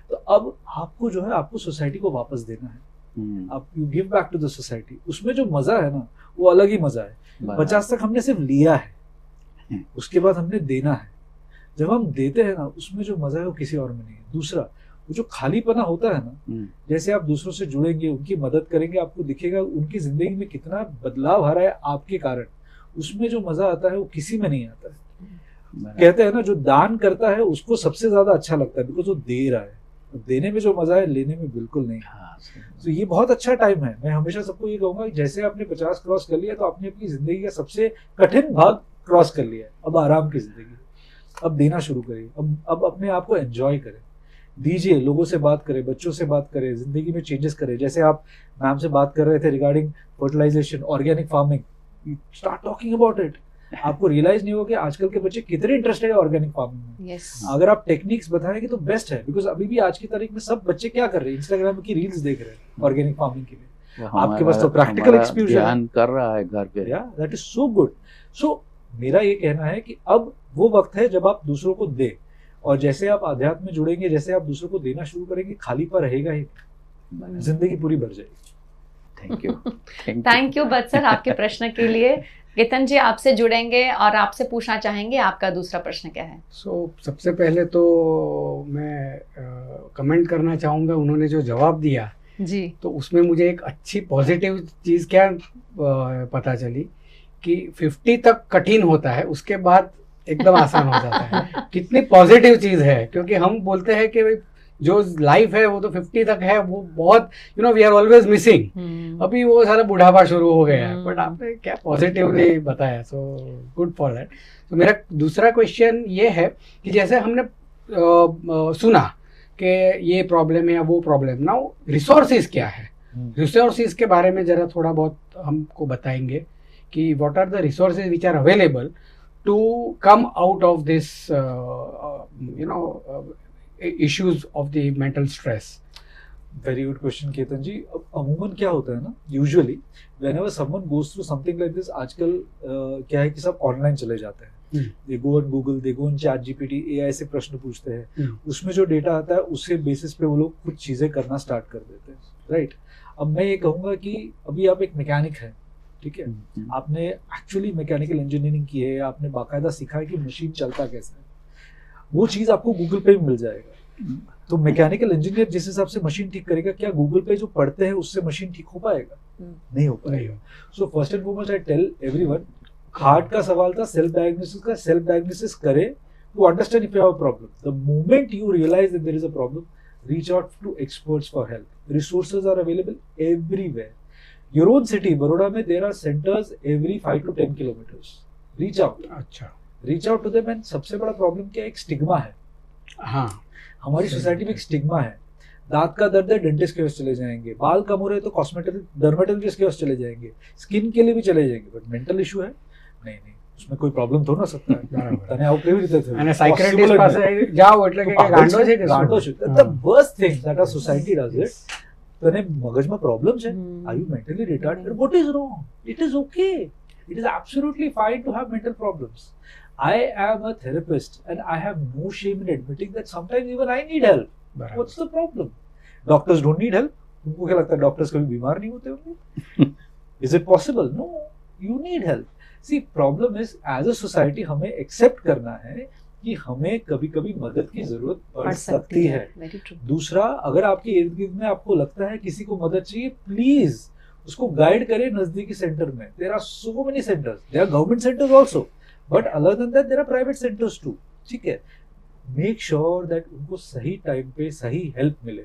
तो अब आपको जो है आपको सोसाइटी को वापस देना है। आप you give back to the society. उसमें जो मजा है ना, वो अलग ही मजा है। 50 तक हमने सिर्फ लिया है, उसके बाद हमने देना है। जब हम देते हैं ना, उसमें जो मजा है वो किसी और में नहीं है। दूसरा, वो जो खालीपना होता है ना, जैसे आप दूसरों से जुड़ेंगे, उनकी मदद करेंगे, आपको दिखेगा उनकी जिंदगी में कितना बदलाव आ रहा है आपके कारण। उसमें जो मजा आता है वो किसी में नहीं आता है। कहते हैं ना, जो दान करता है उसको सबसे ज्यादा अच्छा लगता है, बिकॉज वो दे रहा है। देने में जो मजा है लेने में बिल्कुल नहीं। तो ये बहुत अच्छा टाइम है। मैं हमेशा सबको ये कहूंगा कि जैसे आपने 50 क्रॉस कर लिया तो आपने अपनी जिंदगी का सबसे कठिन भाग क्रॉस कर लिया है। अब आराम की जिंदगी, अब देना शुरू करिए। अब अपने आप को एंजॉय करें, दीजिए, लोगों से बात करें, बच्चों से बात करें, जिंदगी में चेंजेस करें। जैसे आप मैम से बात कर रहे थे regarding fertilization, organic farming, start talking about it. आपको रियलाइज नहीं होगा कि आजकल के बच्चे कितने इंटरेस्टेड है ऑर्गेनिक फार्मिंग में। अगर आप टेक्निक्स बताएंगे तो बेस्ट है, बिकॉज अभी भी आज की तारीख में सब बच्चे क्या कर रहे हैं, इंस्टाग्राम की रील्स देख रहे हैं ऑर्गेनिक फार्मिंग के लिए। आपके पास तो प्रैक्टिकल एक्सपीरियंस कर रहा है घर पे। That is so good. So मेरा ये कहना है कि अब वो वक्त है जब आप दूसरों को दे, और जैसे आप आध्यात्म में जुड़ेंगे, जैसे आप दूसरों को देना शुरू करेंगे, खाली पर रहेगा ही, जिंदगी पूरी भर जाएगी। थैंक यू भट्ट सर आपके प्रश्न के लिए। केतन जी आपसे जुड़ेंगे और आपसे पूछना चाहेंगे आपका दूसरा प्रश्न क्या है। सबसे पहले तो मैं कमेंट करना चाहूँगा, उन्होंने जो जवाब दिया जी, तो उसमें मुझे एक अच्छी पॉजिटिव चीज़ क्या पता चली कि 50 तक कठिन होता है, उसके बाद एकदम आसान हो जाता है। कितनी पॉजिटिव चीज़ है, क्योंकि हम बोलते हैं कि जो लाइफ है वो तो 50 तक है, वो बहुत वी आर ऑलवेज मिसिंग। अभी वो सारा बुढ़ापा शुरू हो गया है, बट आपने क्या पॉजिटिवली बताया, सो गुड फॉर दैट। तो मेरा दूसरा क्वेश्चन ये है कि जैसे हमने सुना कि ये प्रॉब्लम है या वो प्रॉब्लम, नाउ रिसोर्सेज क्या है, रिसोर्सेज के बारे में जरा थोड़ा बहुत हमको बताएंगे कि what are the resources which are available to come out of this issues of the mental stress. Very good question Ketan ji. अब अमूमन क्या होता है ना, usually whenever someone goes through something like this, आजकल क्या है कि सब ऑनलाइन चले जाते हैं. They go on Google, they go on ChatGPT, AI से प्रश्न पूछते हैं. उसमें जो डेटा आता है उसके बेसिस पे वो लोग कुछ चीजें करना स्टार्ट कर देते हैं, राइट. अब मैं ये कहूंगा कि अभी आप एक मैकेनिक हैं, ठीक है, आपने एक्चुअली मैकेनिकल इंजीनियरिंग की है, आपने बाकायदा सीखा है कि मशीन चलता कैसे है, वो चीज आपको गूगल पे भी मिल जाएगा. तो मैकेनिकल इंजीनियर जिस हिसाब से मशीन ठीक करेगा, क्या गूगल पे जो पढ़ते हैं उससे मशीन ठीक हो पाएगा? नहीं हो पाएगा. So first and foremost I tell everyone, heart का सवाल था सेल्फ डायग्नोसिस का. सेल्फ डायग्नोसिस करे to understand if you have a problem. The moment you realise that there is a problem, reach out to experts for help. Resources are available everywhere. Your own city Baroda में there are centres every 5 to 10 kilometres. Reach out. अच्छा, reach out to them. And सबसे बड़ा problem क्या है, एक stigma है. हाँ, हमारी सोसाइटी में एक स्टिग्मा है. दांत का दर्द है, डेंटिस्ट के पास चले जाएंगे. बाल कम हो रहे हैं तो कॉस्मेटिक डर्मेटोलॉजिस्ट के पास चले जाएंगे. स्किन के लिए भी चले जाएंगे. बट मेंटल इशू है, नहीं नहीं, उसमें कोई प्रॉब्लम थोड़ा ना सकता है. तने આવું કેવી રીતે થયું? અને સાયક્રેટિસ્ટ પાસે જાઓ એટલે કે ગાંડો છે કે ગાંડો છે. The worst thing that our society does it. તને મગજમાં પ્રોબ્લેમ છે, are you mentally retarded? What is wrong? It is okay. It is absolutely fine to have mental problems. I am a therapist and I have no shame in admitting that sometimes even I need help. What's the problem? Doctors don't need help. उनको क्या लगता है doctors कभी बीमार नहीं होते होंगे? Is it possible? No, you need help. See, problem is as a society हमें एक्सेप्ट करना है कि हमें कभी कभी मदद की जरूरत पड़ सकती है. दूसरा, अगर आपके इर्द गिर्द में आपको लगता है किसी को मदद चाहिए, प्लीज उसको गाइड करें नजदीकी सेंटर में. There are so many centres. There are government centres also, but other than that there are private centres too. ठीक है, मेक श्योर दैट उनको सही टाइम पे सही हेल्प मिले.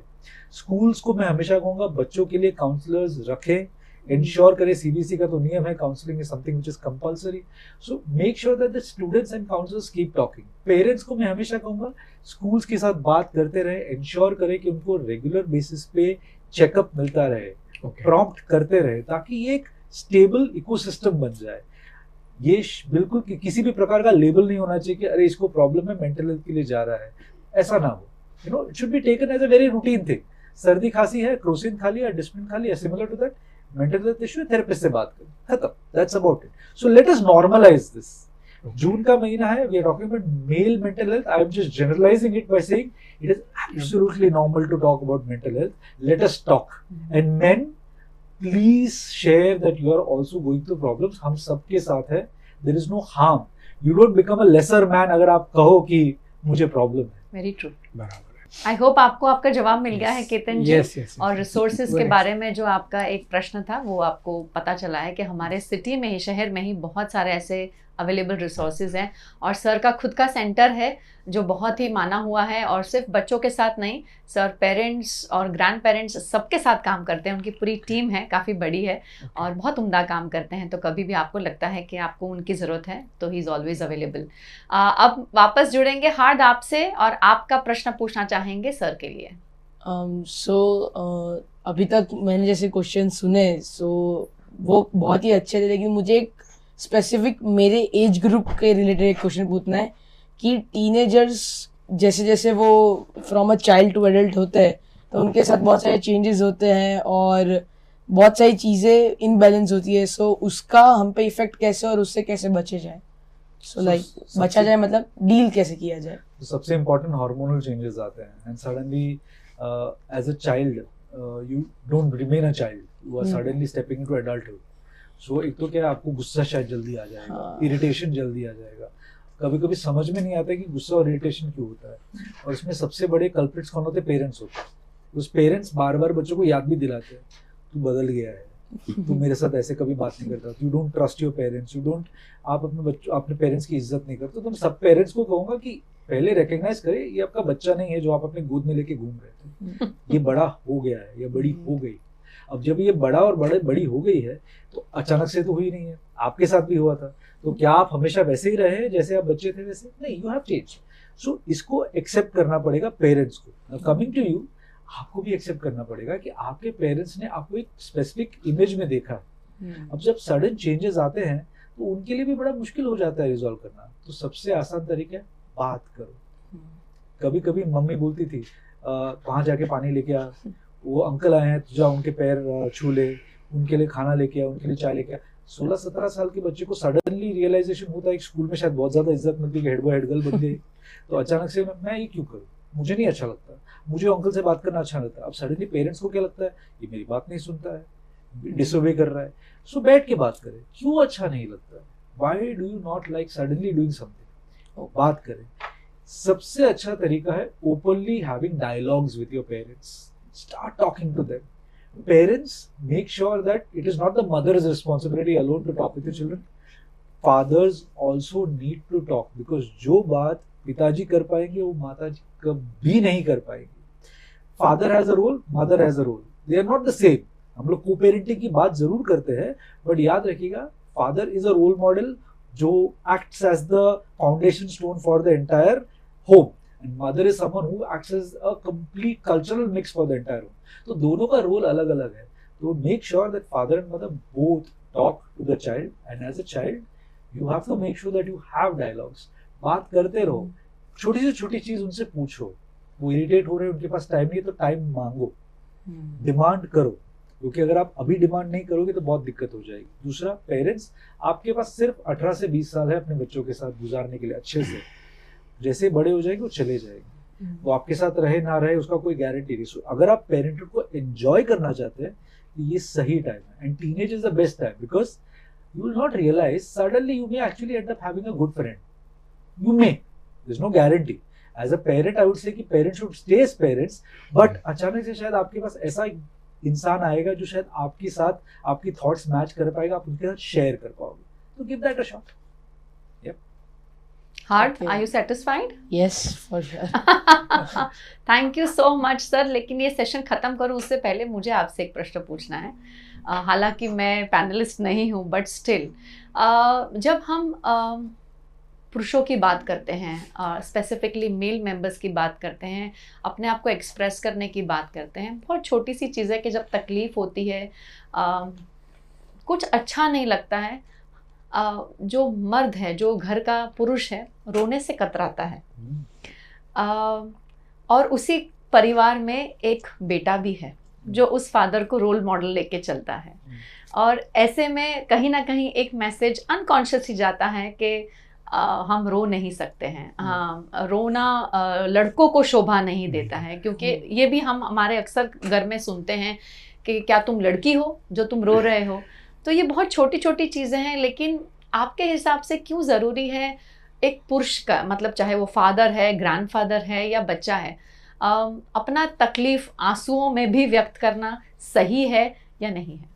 स्कूल्स को मैं हमेशा कहूंगा बच्चों के लिए काउंसलर्स रखें. इंश्योर करें, सीबीएसई का तो नियम है, counselling is something which is compulsory. So make sure that the students and counsellors keep talking. Parents को मैं हमेशा कहूंगा स्कूल्स के साथ बात करते रहे. इंश्योर करें कि उनको रेगुलर बेसिस पे चेकअप मिलता रहे, प्रॉम्प्ट करते रहे, ताकि ये एक स्टेबल इकोसिस्टम बन जाए. ये बिल्कुल किसी भी प्रकार का लेबल नहीं होना चाहिए कि अरे इसको प्रॉब्लम है, मेंटल हेल्थ के लिए जा रहा है. ऐसा ना हो. You know, it should be taken as a very routine thing. सर्दी खांसी है, क्रोसिन खा लिया, डिस्पिन खा लिया, similar to that. Mental health issue है, थेरेपिस्ट से बात करें, खत्म. That's about it. So let us normalise this. जून का महीना है, we are talking about male mental health. I am just generalising it by saying it is absolutely normal to talk about mental health. Let us talk. And men, please share that you are also going through problems. हम सबके साथ है. There is no harm. You don't become a lesser man अगर आप कहो कि मुझे problem है. Very true. बराबर. आई होप आपको आपका जवाब मिल गया है केतन जी. yes. और रिसोर्सेज के बारे में जो आपका एक प्रश्न था वो आपको पता चला है कि हमारे सिटी में ही, शहर में ही बहुत सारे ऐसे अवेलेबल रिसोर्सेज हैं. और सर का खुद का सेंटर है जो बहुत ही माना हुआ है. और सिर्फ बच्चों के साथ नहीं, सर पेरेंट्स और ग्रैंड पेरेंट्स सबके साथ काम करते हैं. उनकी पूरी टीम है, काफ़ी बड़ी है और बहुत उम्दा काम करते हैं. तो कभी भी आपको लगता है कि आपको उनकी ज़रूरत है तो ही इज़ ऑलवेज अवेलेबल. अब वापस जुड़ेंगे हार्द आपसे और आपका प्रश्न पूछना चाहेंगे सर के लिए. अभी तक मैंने जैसे क्वेश्चन सुने वो बहुत ही अच्छे थे, लेकिन मुझे एक स्पेसिफिक मेरे एज ग्रुप के रिलेटेड एक क्वेश्चन पूछना है कि टीनेजर्स जैसे जैसे वो from a child to adult होते हैं तो उनके साथ बहुत सारे चेंजेस होते हैं और बहुत सारी चीज़ें इनबैलेंस होती है. सो उसका हम पे इफेक्ट कैसे और उससे कैसे बचे जाए. बचा जाए मतलब डील कैसे किया जाए. सबसे इम्पोर्टेंट हार्मोनल चेंजेस आते हैं. And suddenly as a child you don't remain a child, you are suddenly stepping into adulthood. So एक तो क्या है, आपको गुस्सा शायद जल्दी आ जाएगा, इरिटेशन जल्दी आ जाएगा. कभी कभी समझ में नहीं आता कि गुस्सा और इरिटेशन क्यों होता है. और इसमें सबसे बड़े कल्प्रिट्स कौन होते हैं? पेरेंट्स होते हैं. उस पेरेंट्स बार बार बच्चों को याद भी दिलाते हैं तू बदल गया है, तू मेरे साथ ऐसे कभी बात नहीं करता, you don't trust your parents, you don't, आप अपने पेरेंट्स की इज्जत नहीं करते. तो मैं सब पेरेंट्स को कहूंगा कि पहले रिकग्नाइज करें ये आपका बच्चा नहीं है जो आप अपने गोद में लेके घूम रहे थे. ये बड़ा हो गया है या बड़ी हो गई. अब जब ये बड़ा और बड़ी हो गई है तो अचानक से तो हुई नहीं है, आपके साथ भी हुआ था. तो क्या आप हमेशा वैसे ही रहे जैसे आप बच्चे थे वैसे? नहीं, यू हैव चेंज. सो इसको एक्सेप्ट करना पड़ेगा पेरेंट्स को. कमिंग टू यू, आपको भी एक्सेप्ट करना पड़ेगा कि आपके पेरेंट्स ने आपको एक स्पेसिफिक इमेज में देखा. अब जब सडन चेंजेस आते हैं तो उनके लिए भी बड़ा मुश्किल हो जाता है रिजॉल्व करना। तो सबसे आसान तरीका है बात करो। कभी कभी मम्मी बोलती थी वहां जाके पानी लेके आ, वो अंकल आए हैं तो जा उनके पैर छू ले, उनके लिए खाना लेके आ, उनके लिए चाय लेके आ। 16-17 साल के बच्चे को सडनली रियलाइजेशन होता है कि स्कूल में शायद बहुत ज्यादा इज्जत मिलती है, हेड बॉय हेड गर्ल बन गई, तो अचानक से मैं ये क्यों करूँ, मुझे नहीं अच्छा लगता, मुझे अंकल से बात करना अच्छा लगता है। अब सडनली पेरेंट्स को क्या लगता है, ये मेरी बात नहीं सुनता है, डिसोबे कर रहा है। सो बैठ के बात करें, क्यों अच्छा नहीं लगता, why do you not like suddenly doing something, बात करें। सबसे अच्छा तरीका है openly having dialogues with your parents, start talking to them. Parents, make sure that it is not the mother's responsibility alone to talk with your children. Fathers also need to talk, because जो बात पिताजी कर पाएंगे वो माताजी कभी नहीं कर पाएंगे। Father has a role, mother has a role. They are not the same. हम लोग co-parenting की बात जरूर करते हैं, but याद रखिएगा father is a role model जो acts as the foundation stone for the entire home, and mother is someone who acts as a complete cultural mix for the entire home. तो दोनों का रोल अलग अलग है। तो make sure that father and mother both talk to the child, and as a child you have to make sure that you have dialogues. बात करते रहो, छोटी से छोटी चीज उनसे पूछो, वो इरिटेट हो रहे हैं, उनके पास टाइम नहीं है तो टाइम मांगो, डिमांड करो, क्योंकि अगर आप अभी डिमांड नहीं करोगे तो बहुत दिक्कत हो जाएगी। दूसरा, पेरेंट्स, आपके पास सिर्फ 18 से 20 साल है अपने बच्चों के साथ गुजारने के लिए अच्छे से। जैसे बड़े हो जाएंगे वो चले जाएंगे, वो आपके साथ रहे ना रहे उसका कोई गारंटी नहीं। सो अगर आप पेरेंटहुड को एंजॉय करना चाहते हैं तो ये सही टाइम है, and teenage is the best time, because you will not realise suddenly you may actually end up having a good friend, you may, there is no guarantee. As a parent I would say कि parents should stay as parents, but अचानक से शायद आपके पास ऐसा इंसान आएगा जो शायद आपके साथ आपकी थॉट्स मैच कर पाएगा, आप उनके साथ शेयर कर पाओगे, तो give that a shot. Harth, Okay. are you satisfied? Yes, for sure. Thank you so much sir. लेकिन ये सेशन खत्म करूँ उससे पहले मुझे आपसे एक प्रश्न पूछना है। हालांकि मैं पैनलिस्ट नहीं हूँ, बट स्टिल जब हम पुरुषों की बात करते हैं, स्पेसिफिकली मेल मेंबर्स की बात करते हैं, अपने आप को एक्सप्रेस करने की बात करते हैं, बहुत छोटी सी चीज़ है कि जब तकलीफ़ होती है, कुछ अच्छा नहीं लगता है, जो मर्द है, जो घर का पुरुष है, रोने से कतराता है। और उसी परिवार में एक बेटा भी है जो उस फादर को रोल मॉडल लेके चलता है, और ऐसे में कहीं ना कहीं एक मैसेज अनकॉन्शियसली जाता है कि हम रो नहीं सकते हैं। रोना लड़कों को शोभा नहीं देता है, क्योंकि ये भी हम हमारे अक्सर घर में सुनते हैं कि क्या तुम लड़की हो जो तुम रो रहे हो। तो ये बहुत छोटी छोटी चीज़ें हैं, लेकिन आपके हिसाब से क्यों ज़रूरी है एक पुरुष का, मतलब चाहे वो फादर है, ग्रैंडफादर है या बच्चा है, अपना तकलीफ आंसुओं में भी व्यक्त करना सही है या नहीं है?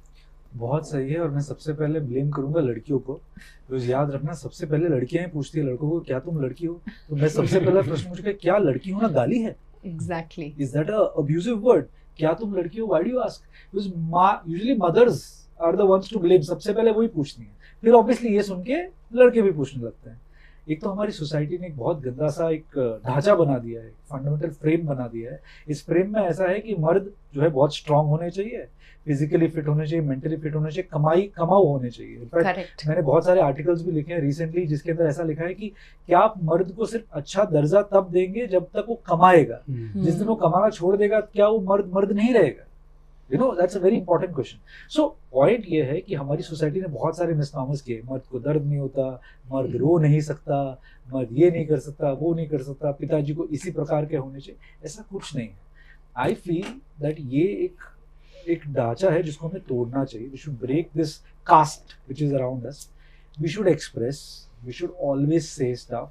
बहुत सही है, और मैं सबसे पहले ब्लेम करूंगा लड़कियों को। तो याद रखना, सबसे पहले लड़कियां ही पूछती है लड़कों को क्या तुम लड़की हो, तो मैं सबसे पहला प्रश्न पूछूंगा क्या लड़की होना गाली है? Exactly, is that a abusive word? क्या तुम लड़की हो? Why do you ask? Because usually mothers are the ones to blame, सबसे पहले वही पूछती हैं, फिर ऑब्वियसली ये सुन के लड़के भी पूछने लगते हैं। एक तो हमारी सोसाइटी ने एक बहुत गंदा सा एक ढांचा बना दिया है, फंडामेंटल फ्रेम बना दिया है। इस फ्रेम में ऐसा है कि मर्द जो है बहुत स्ट्रांग होने चाहिए, फिजिकली फिट होने चाहिए, मेंटली फिट होने चाहिए, कमाऊ होने चाहिए। इनफैक्ट मैंने बहुत सारे आर्टिकल्स भी लिखे हैं रिसेंटली जिसके अंदर ऐसा लिखा है कि क्या आप मर्द को सिर्फ अच्छा दर्जा तब देंगे जब तक वो कमाएगा, जिस दिन वो कमाना छोड़ देगा क्या वो मर्द नहीं रहेगा? You know, that's a very important question. So point ये है कि हमारी सोसाइटी ने बहुत सारे मिसनामस किए, मर्द को दर्द नहीं होता, मर्द रो नहीं सकता, मर्द ये नहीं कर सकता, वो नहीं कर सकता, पिताजी को इसी प्रकार के होने चाहिए। ऐसा कुछ नहीं है। आई फील दैट ये एक ढांचा है जिसको हमें तोड़ना चाहिए। We should break this caste which is around us. We should express, we should always say stuff,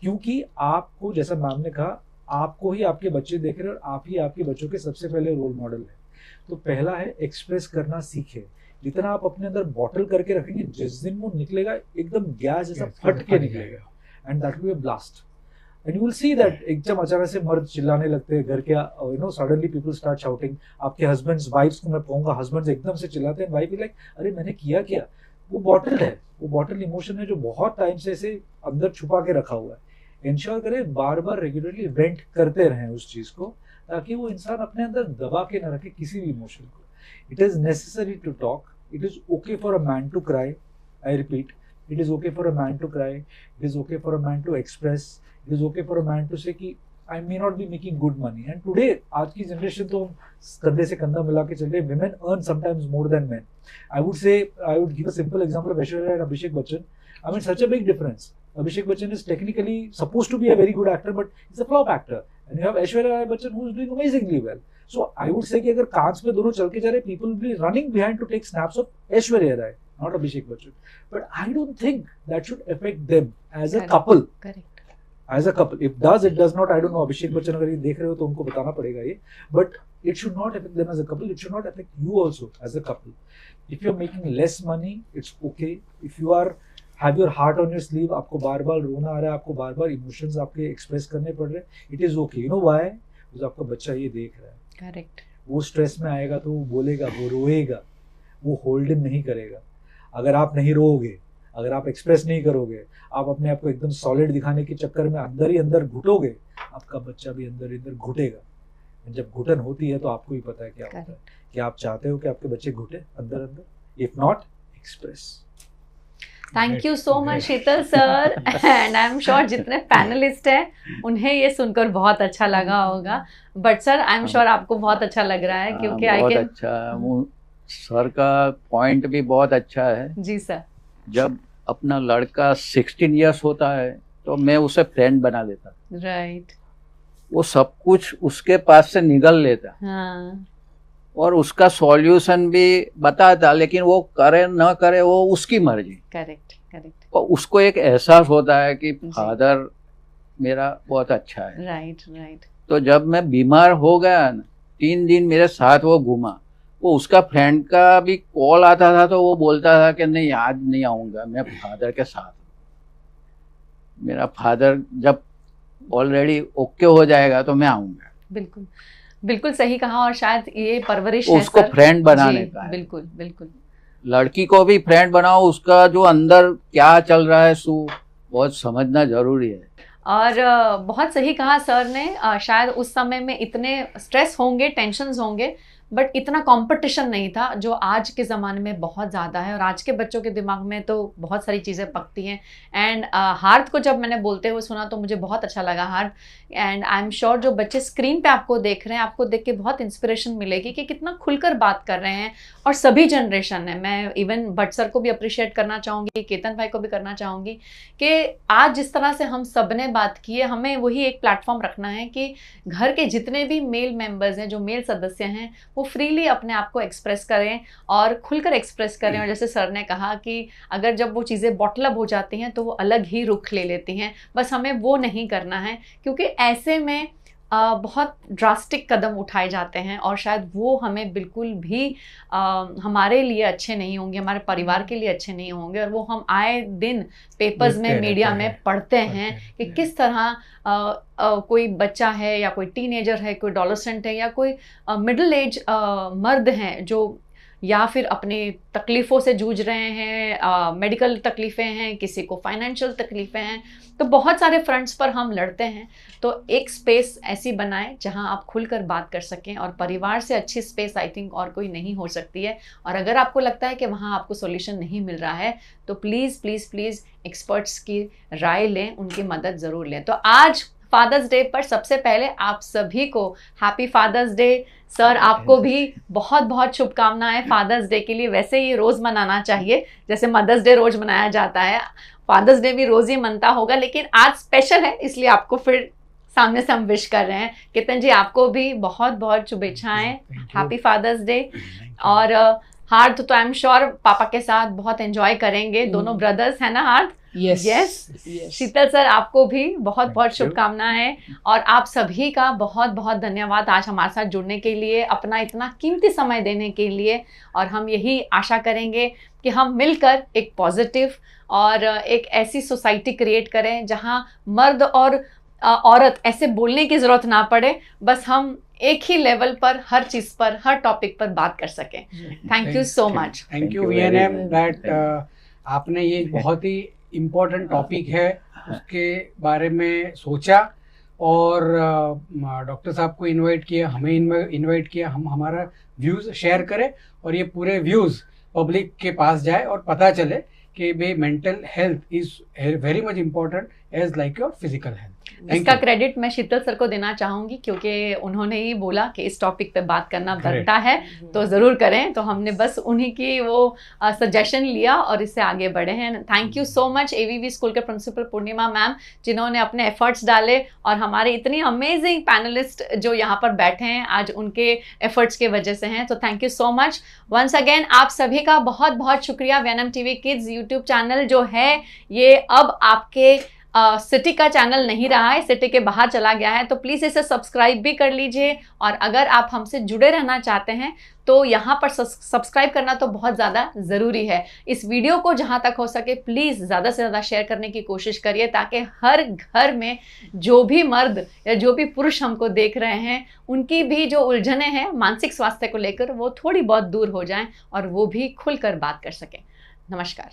क्योंकि आपको, जैसा मैम ने कहा, आपको ही आपके बच्चे देख रहे हैं और आप ही आपके बच्चों के सबसे पहले रोल मॉडल है। तो पहला है एक्सप्रेस करना सीखे। जितना आप अपने अंदर बॉटल करके रखेंगे, जिस दिन वो निकलेगा एकदम गैस जैसा फट के निकलेगा, and that will be a blast. And you will see that एकदम अचानक से मर्द चिल्लाने लगते हैं घर के, you know, suddenly people start shouting. आपके हस्बैंड्स, वाइफ्स को मैं कहूंगा, हस्बैंड्स एकदम से चिल्लाते हैं, वाइफ इज लाइक अरे मैंने किया क्या? वो बॉटल है, वो बॉटल इमोशन है जो बहुत टाइम से ऐसे अंदर छुपा के रखा हुआ है। इंश्योर करें बार बार रेगुलरली वेंट करते रहें उस चीज को, ताकि वो इंसान अपने अंदर दबा के न रखे किसी भी इमोशन को। It is necessary to talk, it is okay for a man to cry. I repeat, it is okay for a man to cry. It is okay for a man to express. It is okay for a man to say कि I may not be making good money. And today, आज की generation तो कंधे से कंधा मिला के चल रहे, women earn sometimes more than men. I would give a simple example of Aishwarya and Abhishek Bachchan. I mean, such a big difference. Abhishek Bachchan is technically supposed to be a very good actor, but he's a flop actor. And you have Aishwarya Bachchan who is doing amazingly well. So I would say कि अगर कांच पे दोनों चल के जा रहे, people will be running behind to take snaps of Aishwarya Rai, not Abhishek Bachchan. But I don't think that should affect them as a couple. Correct. As a couple, it does not. I don't know. Abhishek Bachchan अगर ये देख रहे हो तो उनको बताना पड़ेगा ये. But it should not affect them as a couple. It should not affect you also as a couple. If you're making less money, it's okay. If you have your heart on your sleeve, आपको बार-बार रोना आ रहा है, आपको बार-बार emotions आपके express करने पड़ रहे हैं, it is okay. You know why? because आपका बच्चा ये देख रहा है. करेक्ट. वो स्ट्रेस में आएगा तो वो बोलेगा, वो रोएगा, वो होल्ड इन नहीं करेगा. अगर आप नहीं रोओगे, अगर आप एक्सप्रेस नहीं करोगे, आप अपने आप को एकदम सॉलिड दिखाने के चक्कर में अंदर ही अंदर घुटोगे, आपका बच्चा भी अंदर ही अंदर घुटेगा. जब घुटन होती है तो आपको ही पता है क्या होता है. क्या आप चाहते हो कि आपके बच्चे घुटे अंदर अंदर? If not, express. Thank you so much Sheetal sir. And I am sure जितने पैनलिस्ट हैं उन्हें ये सुनकर बहुत अच्छा लगा होगा. But sir I am sure आपको बहुत अच्छा लग रहा है क्योंकि आई कैन. अच्छा, सर का पॉइंट भी बहुत अच्छा है. जी सर. जब अपना लड़का 16 इयर्स होता है तो मैं उसे फ्रेंड बना लेता. राइट. वो सब कुछ उसके पास से निगल लेता. हाँ. और उसका सॉल्यूशन भी बताता, लेकिन वो करे न करे वो उसकी मर्जी. Correct correct. और उसको एक एहसास होता है कि फादर मेरा बहुत अच्छा है. Right right. तो जब मैं बीमार हो गया न, 3 दिन मेरे साथ वो घूमा. वो उसका फ्रेंड का भी कॉल आता था तो वो बोलता था कि नहीं आज नहीं आऊँगा, मैं फादर के साथ. मेरा फादर जब ऑलरेडी ओके हो जाएगा तो मैं आऊँगा. बिल्कुल बिल्कुल सही कहा. और शायद ये परवरिश है उसको फ्रेंड बनाने का है. बिल्कुल बिल्कुल. लड़की को भी फ्रेंड बनाओ, उसका जो अंदर क्या चल रहा है बहुत समझना जरूरी है. और बहुत सही कहा सर ने. शायद उस समय में इतने स्ट्रेस होंगे, टेंशन्स होंगे, बट इतना कंपटीशन नहीं था जो आज के ज़माने में बहुत ज़्यादा है. और आज के बच्चों के दिमाग में तो बहुत सारी चीज़ें पकती हैं. एंड हार्द को जब मैंने बोलते हुए सुना तो मुझे बहुत अच्छा लगा हार्द. एंड आई एम श्योर जो बच्चे स्क्रीन पे आपको देख रहे हैं, आपको देख के बहुत इंस्पिरेशन मिलेगी कि कितना खुलकर बात कर रहे हैं. और सभी जनरेशन है. मैं इवन भट्ट सर को भी अप्रिशिएट करना चाहूँगी, केतन भाई को भी करना चाहूँगी कि आज जिस तरह से हम सब ने बात की है, हमें वही एक प्लेटफॉर्म रखना है कि घर के जितने भी मेल मेंबर्स हैं, जो मेल सदस्य हैं, वो फ्रीली अपने आप को एक्सप्रेस करें और खुलकर एक्सप्रेस करें. और जैसे सर ने कहा कि अगर जब वो चीज़ें बॉटल अप हो जाती हैं तो वो अलग ही रुख ले लेती हैं. बस हमें वो नहीं करना है क्योंकि ऐसे में बहुत ड्रास्टिक कदम उठाए जाते हैं और शायद वो हमें बिल्कुल भी हमारे लिए अच्छे नहीं होंगे, हमारे परिवार के लिए अच्छे नहीं होंगे. और वो हम आए दिन पेपर्स में, मीडिया में पढ़ते हैं कि किस तरह कोई बच्चा है या कोई टीनेजर है, कोई एडोलेसेंट है या कोई मिडिल एज मर्द हैं जो या फिर अपनी तकलीफ़ों से जूझ रहे हैं, मेडिकल तकलीफ़ें हैं, किसी को फाइनेंशियल तकलीफ़ें हैं. तो बहुत सारे फ्रंट्स पर हम लड़ते हैं. तो एक स्पेस ऐसी बनाएं जहां आप खुलकर बात कर सकें. और परिवार से अच्छी स्पेस आई थिंक और कोई नहीं हो सकती है. और अगर आपको लगता है कि वहां आपको सॉल्यूशन नहीं मिल रहा है तो प्लीज़ प्लीज़ प्लीज़ एक्सपर्ट्स की राय लें, उनकी मदद ज़रूर लें. तो आज फादर्स डे पर सबसे पहले आप सभी को हैप्पी फादर्स डे. सर आपको भी बहुत बहुत शुभकामनाएं फादर्स डे के लिए. वैसे ये रोज़ मनाना चाहिए, जैसे मदर्स डे रोज़ मनाया जाता है, फादर्स डे भी रोज़ ही मनता होगा, लेकिन आज स्पेशल है इसलिए आपको फिर सामने से हम विश कर रहे हैं. केतन जी आपको भी बहुत बहुत शुभेच्छाएं, हैप्पी फादर्स डे. और हार्द तो आई एम श्योर पापा के साथ बहुत एंजॉय करेंगे, दोनों ब्रदर्स है ना हार्द? यस. शीतल सर आपको भी बहुत बहुत शुभकामनाएं. और आप सभी का बहुत बहुत धन्यवाद आज हमारे साथ जुड़ने के लिए, अपना इतना कीमती समय देने के लिए. और हम यही आशा करेंगे कि हम मिलकर एक पॉजिटिव और एक ऐसी सोसाइटी क्रिएट करें जहां मर्द और औरत ऐसे बोलने की ज़रूरत ना पड़े, बस हम एक ही लेवल पर हर चीज़ पर, हर टॉपिक पर बात कर सकें. Thank you so much. Thank you VNM that आपने ये बहुत ही इम्पोर्टेंट टॉपिक है उसके बारे में सोचा और डॉक्टर साहब को इनवाइट किया, हमें इनवाइट किया, हम हमारा व्यूज़ शेयर करें. और ये पूरे व्यूज़ पब्लिक के पास जाए और पता चले कि भाई mental health is very much important as like your physical health. इसका क्रेडिट मैं शीतल सर को देना चाहूंगी, क्योंकि उन्होंने ही बोला कि इस टॉपिक पे बात करना बनता है तो जरूर करें, तो हमने बस उन्हीं की वो सजेशन लिया और इससे आगे बढ़े हैं। Thank you so much AVV school के प्रिंसिपल पूर्णिमा मैम, जिन्होंने अपने एफर्ट्स डाले और हमारे इतनी अमेजिंग पैनलिस्ट जो यहाँ पर बैठे हैं आज उनके एफर्ट्स के वजह से हैं। तो thank you so much once again. आप सभी का बहुत बहुत शुक्रिया। Venom TV kids YouTube channel जो है ये अब आपके सिटी का चैनल नहीं रहा है, सिटी के बाहर चला गया है, तो प्लीज़ इसे सब्सक्राइब भी कर लीजिए। और अगर आप हमसे जुड़े रहना चाहते हैं तो यहाँ पर सब्सक्राइब करना तो बहुत ज़्यादा ज़रूरी है। इस वीडियो को जहाँ तक हो सके प्लीज़ ज़्यादा से ज़्यादा शेयर करने की कोशिश करिए, ताकि हर घर में जो भी मर्द या जो भी पुरुष हमको देख रहे हैं उनकी भी जो उलझनें हैं मानसिक स्वास्थ्य को लेकर वो थोड़ी बहुत दूर हो जाएं और वो भी खुलकर बात कर सकें। नमस्कार।